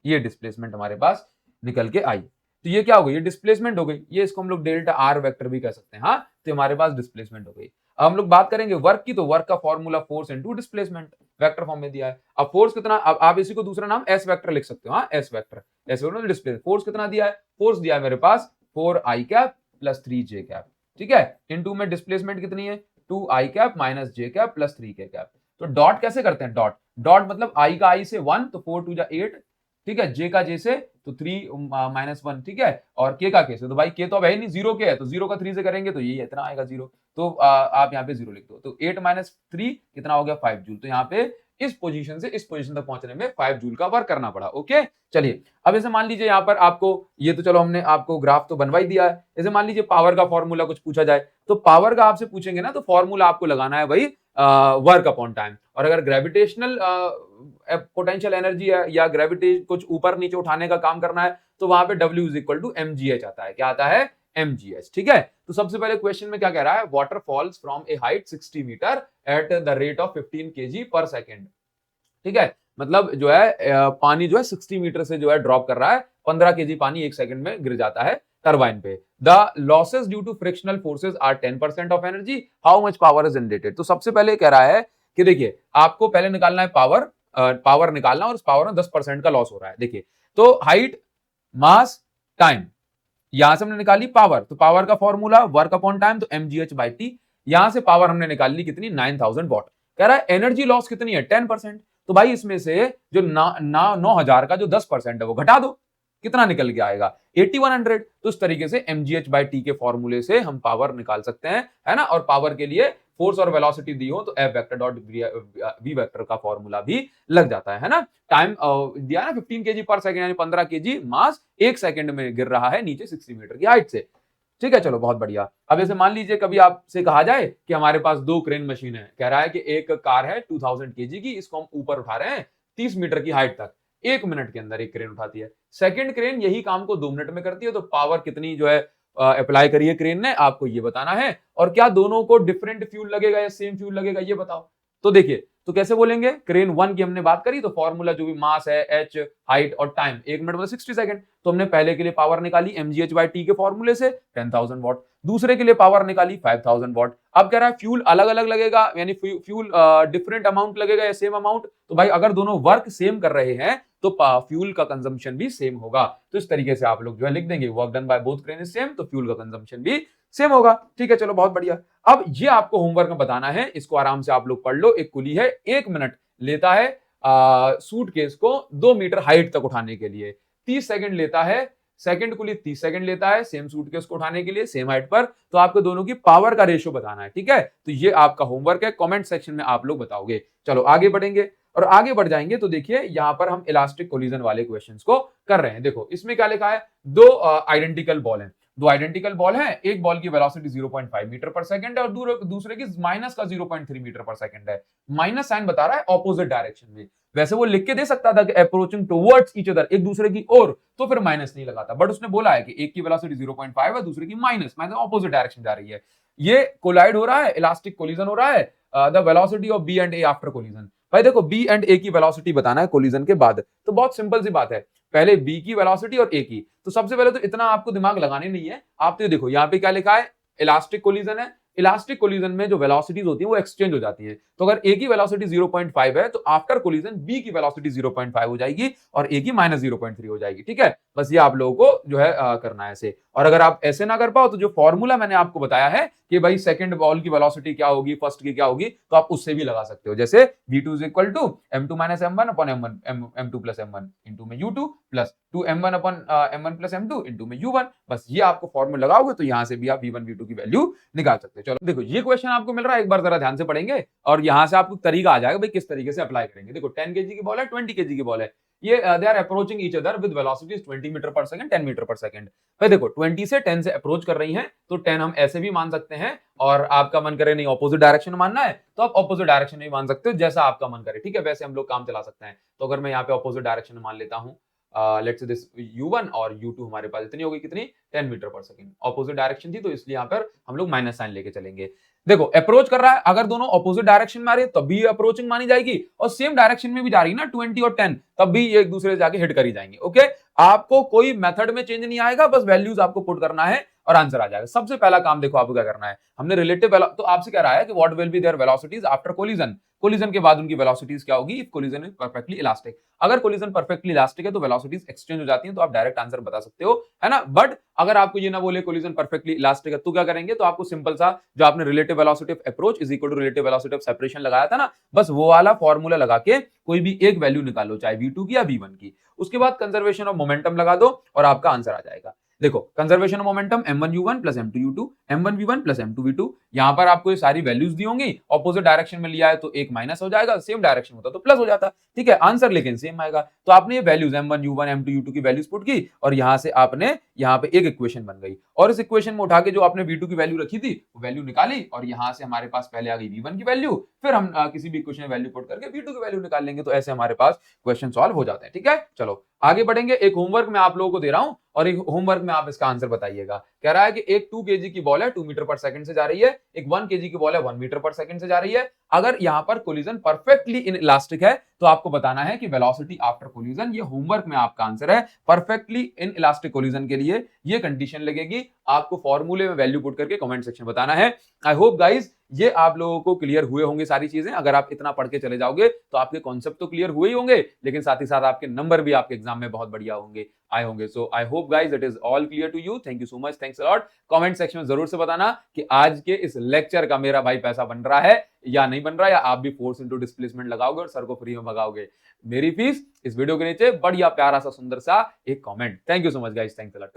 ये डिस्प्लेसमेंट हमारे पास निकल के आई। तो ये क्या हो गई, ये डिस्प्लेसमेंट हो गई, ये इसको हम लोग डेल्टा आर वेक्टर भी कह सकते हैं। हाँ, तो हमारे पास डिस्प्लेसमेंट हो गई। अब हम लोग बात करेंगे वर्क की, तो वर्क का formula force into displacement vector form में दिया है। अब फोर्स कितना, अब आप इसी को दूसरा नाम एस वेक्टर लिख सकते हो। हाँ, S vector, S vector displace, force कितना दिया है, फोर्स दिया है मेरे पास 4 आई कैप प्लस 3 जे कैप, ठीक है, इनटू में डिस्प्लेसमेंट कितनी है 2 आई कैप माइनस जे कैप प्लस 3 के कैप। तो डॉट कैसे करते हैं, डॉट डॉट मतलब आई का आई से 1, तो 4 2 8, ठीक है, जे का जे से तो 3 -1, ठीक है, और के का के से, तो भाई के तो अब है नहीं, 0 के है, तो 0 का 3 से करेंगे तो यही इतना आएगा 0, तो आप यहाँ पे 0 लिख दो, तो 8 - 3 कितना हो गया 5 जूल। तो यहाँ पे इस पोजीशन से इस पोजीशन तक पहुंचने में 5 जूल का वर्क करना पड़ा। ओके, चलिए अब ऐसे मान लीजिए यहाँ पर आपको, ये तो चलो हमने आपको ग्राफ तो बनवा ही दिया है, जैसे मान लीजिए पावर का फॉर्मूला कुछ पूछा जाए, तो पावर का आपसे पूछेंगे ना, तो फॉर्मूला आपको लगाना है वही वर्क अपॉन टाइम। और अगर ग्रेविटेशनल पोटेंशियल एनर्जी है या ग्रेविटी कुछ ऊपर नीचे उठाने का काम करना है, तो वहां पे W is equal to mgh आता है। क्या आता है, mgh, ठीक है। तो सबसे पहले क्वेश्चन में क्या कह रहा है, water falls from a height 60 metre at the rate of 15 kg per second, ठीक है, मतलब जो है पानी जो है 60 मीटर से जो है ड्रॉप कर रहा है, 15 kg पानी एक सेकंड में गिर जाता है टरबाइन पे। The losses due to frictional forces are 10% of energy, how much power is generated. तो सबसे पहले कह रहा है कि देखिए आपको पहले निकालना है पावर, पावर निकालना, और उस पावर में 10% का लॉस हो रहा है। देखिए तो हाइट मास टाइम, यहां से हमने निकाली पावर, तो पावर का फॉर्मूला वर्क अपॉन टाइम, तो mgh/t, यहां से पावर हमने निकाल ली कितनी 9000 वॉट। कह रहा है एनर्जी लॉस कितनी है 10%, तो भाई इसमें से जो 9000 का जो 10% है वो घटा दो, कितना निकल के आएगा 8100। तो इस तरीके से mgh/t के फॉर्मूले से हम पावर निकाल सकते हैं, है ना। और पावर के लिए फोर्स और वेलोसिटी दी हो तो F vector dot V vector का फॉर्मूला भी लग जाता है ना। टाइम दिया ना 15 kg पर सेकंड, यानी 15 kg मास एक सेकंड में गिर रहा है नीचे 60 मीटर की हाइट से, ठीक है। चलो बहुत बढ़िया। अब जैसे मान लीजिए कभी आपसे कहा जाए कि हमारे पास 2 क्रेन मशीन है, कह रहा है कि एक कार है 2000 kg की, इसको हम ऊपर उठा रहे हैं 30 मीटर की हाइट तक, 1 मिनट के अंदर एक क्रेन उठाती है। सेकंड क्रेन यही काम को 2 मिनट में करती है, तो पावर कितनी जो है अप्लाई करिए क्रेन ने, आपको ये बताना है। और क्या दोनों को डिफरेंट फ्यूल लगेगा या सेम फ्यूल लगेगा, ये बताओ। तो देखिए तो कैसे बोलेंगे, क्रेन 1 की हमने बात करी, तो फॉर्मूला जो भी मास है H हाइट और टाइम, 1 मिनट मतलब 60 सेकंड। तो हमने पहले के लिए पावर निकाली mgh/t के फॉर्मूले से 10,000 वॉट, दूसरे के लिए पावर निकाली 5000 वॉट। अब कह रहा है फ्यूल अलग अलग लगेगा, यानी फ्यूल डिफरेंट अमाउंट लगेगा या सेम अमाउंट। तो भाई अगर दोनों वर्क सेम कर रहे हैं तो फ्यूल का कंजम्पशन भी सेम होगा। तो इस तरीके से आप लोग जो है लिख देंगे, work done by both crane is same, तो फ्यूल का कंजम्पशन भी सेम होगा। ठीक है, चलो बहुत बढ़िया। अब ये आपको होमवर्क में बताना है, इसको आराम से आप लोग पढ़ लो। एक कुली है, 1 मिनट लेता है सूटकेस को 2 मीटर हाइट तक उठाने के लिए, 30 सेकंड लेता है। सेकंड कुली 30 सेकंड लेता है सेम सूटकेस को उठाने के लिए सेम हाइट पर। तो आपको दोनों की पावर का रेशियो बताना है। ठीक है, तो ये आपका होमवर्क है, कमेंट सेक्शन में आप लोग बताओगे। चलो आगे बढ़ेंगे और आगे बढ़ जाएंगे तो देखिए यहां पर हम इलास्टिक कोलिजन वाले क्वेश्चंस को कर रहे हैं। देखो इसमें क्या लिखा है, दो आइडेंटिकल बॉल हैं, दो आइडेंटिकल बॉल है, एक बॉल की वेलोसिटी 0.5 मीटर पर सेकंड है और दूसरे की माइनस का 0.3 मीटर पर सेकंड है। माइनस साइन बता रहा है ऑपोजिट डायरेक्शन में। वैसे वो लिख के दे सकता था कि अप्रोचिंग टुवर्ड्स ईच अदर, एक दूसरे की ओर, तो फिर माइनस नहीं लगाता, बट उसने बोला है कि एक की वेलोसिटी 0.5 है, दूसरे की माइनस ऑपोजिट डायरेक्शन जा रही है। ये कोलाइड हो रहा है, इलास्टिक कोलिजन हो रहा है। The velocity of b and a after collision. भाई देखो बी एंड ए की वेलोसिटी बताना है कोलिजन के बाद, तो बहुत सिंपल सी बात है, पहले बी की वेलोसिटी और ए की। तो सबसे पहले तो इतना आपको दिमाग लगाने नहीं है, आप तो देखो यहाँ पे क्या लिखा है, इलास्टिक कोलिजन है। इलास्टिक कोलिजन में जो वेलोसिटीज होती है वो एक्सचेंज हो जाती है। तो अगर ए की वेलोसिटी 0.5 है तो आफ्टर कोलिजन बी की वेलोसिटी 0.5 हो जाएगी और ए की -0.3 हो जाएगी। ठीक है, बस ये आप लोगों को जो है करना है ऐसे। और अगर आप ऐसे ना कर पाओ तो जो फॉर्मूला मैंने आपको बताया है कि भाई सेकंड बॉल की वेलोसिटी क्या होगी, फर्स्ट की क्या होगी, तो आप उससे भी लगा सकते हो। जैसे v2 = m2 - m1 upon m2 plus m1 into में u2 plus 2m1 upon m1 plus m2 into में u1। बस ये आपको फॉर्मूला लगाओगे तो यहां से भी आप v1 v2 की वैल्यू निकाल सकते हो। चलो देखो ये क्वेश्चन आपको मिल रहा है, एक बार जरा ध्यान से पढ़ेंगे और यहां से आपको तरीका आ जाएगा भाई किस तरीके से अप्लाई करेंगे। देखो 10 kg की बॉल है, 20 kg की बॉल है, ये they are approaching each other with velocities 20 metre per second, 10 metre per second. भाई देखो 20 से 10 से अप्रोच कर रही हैं तो 10 हम ऐसे भी मान सकते हैं, और आपका मन करे नहीं ऑपोजिट डायरेक्शन में मानना है तो आप ऑपोजिट डायरेक्शन में मान सकते हो, जैसा आपका मन करे। ठीक है, वैसे हम लोग काम चला सकते हैं। तो अगर मैं यहाँ पे ऑपोजिट डायरेक्शन में मान लेता हूँ, लेट्स से दिस u1 और u2 हमारे पास इतनी होगी, कितनी 10 metre per second. Opposite direction थी तो इसलिए यहाँ पर हम लोग माइनस साइन लेके चलेंगे। देखो अप्रोच कर रहा है, अगर दोनों ऑपोजिट डायरेक्शन में आ रहे हैं तब भी अप्रोचिंग मानी जाएगी, और सेम डायरेक्शन में भी जा रही है ना 20 और 10, तब भी ये एक दूसरे से जाके हिट कर ही जाएंगे। ओके, आपको कोई मेथड में चेंज नहीं आएगा, बस वैल्यूज आपको पुट करना है और आंसर आ जाएगा। सबसे पहला काम देखो आपको क्या करना है, हमने रिलेटिव तो आपसे कह रहा है कि what will be there velocities after collision, collision के बाद उनकी वेलोसिटीज क्या होगी if collision is perfectly elastic. अगर कोलिजन परफेक्टली इलास्टिक है तो वेलोसिटीज एक्सचेंज हो जाती हैं, तो आप डायरेक्ट आंसर बता सकते हो, है ना। बट अगर आपको ये ना बोले कोलिजन परफेक्टली इलास्टिक है तो क्या करेंगे, तो आपको सिंपल सा जो आपने relative velocity of approach is equal to relative velocity of separation लगाया था ना, बस वो वाला फॉर्मूला लगा के कोई भी एक वैल्यू निकालो, चाहे v2 की या v1 की। उसके बाद कंजर्वेशन ऑफ मोमेंटम लगा दो और आपका आंसर आ जाएगा। देखो conservation of momentum m1u1 + m2u2 m1v1 + m2v2, यहां पर आपको ये सारी वैल्यूज दी होंगी। ऑपोजिट डायरेक्शन में लिया है तो एक माइनस हो जाएगा, सेम डायरेक्शन होता तो प्लस हो जाता। ठीक है, आंसर लेकिन सेम आएगा। तो आपने ये वैल्यूज m1u1 m2u2 की वैल्यूज पुट की और यहां से आपने यहां पे एक इक्वेशन बन गई, और इस इक्वेशन में उठा के जो आपने v2 की वैल्यू रखी थी वो वैल्यू निकाली, और यहां से हमारे पास पहले आ गई v1 की वैल्यू, फिर हम किसी भी इक्वेशन में वैल्यू पुट करके v2 की वैल्यू निकाल लेंगे। तो ऐसे हमारे पास क्वेश्चन सॉल्व हो जाते हैं। ठीक है, चलो आगे बढ़ेंगे। एक होमवर्क मैं आप लोगों को दे रहा हूं और एक होमवर्क में आप इसका आंसर बताइएगा। कह रहा है कि एक 2 kg की बॉल है 2 मीटर पर सेकंड से जा रही है, एक 1 kg की बॉल है 1 मीटर पर सेकंड से जा रही है। अगर यहां पर कोलिजन परफेक्टली इन इलास्टिक है तो आपको बताना है कि वेलोसिटी आफ्टर कोलिजन। ये होमवर्क में आपका आंसर है, परफेक्टली इन इलास्टिक कोलिजन के लिए ये कंडीशन लगेगी। आपको फॉर्मूले में वैल्यू पुट करके कमेंट सेक्शन बताना है। आई होप गाइज ये आप लोगों को क्लियर हुए होंगे सारी चीजें। अगर आप इतना पढ़ के चले जाओगे तो आपके कॉन्सेप्ट तो क्लियर हुए ही होंगे, लेकिन साथ ही साथ आपके नंबर भी आपके एग्जाम में बहुत बढ़िया होंगे, आए होंगे। So I hope guys it is all clear to you. Thank you so much, thanks a lot. Comment section में जरूर से बताना कि आज के इस लेक्चर का मेरा भाई पैसा बन रहा है या नहीं बन रहा, या आप भी फोर्स इनटू डिस्प्लेसमेंट लगाओगे और सर को फ्री में भगाओगे। मेरी फीस इस वीडियो के नीचे बढ़िया प्यारा सा सुंदर सा एक comment. Thank you so much guys, thanks a lot.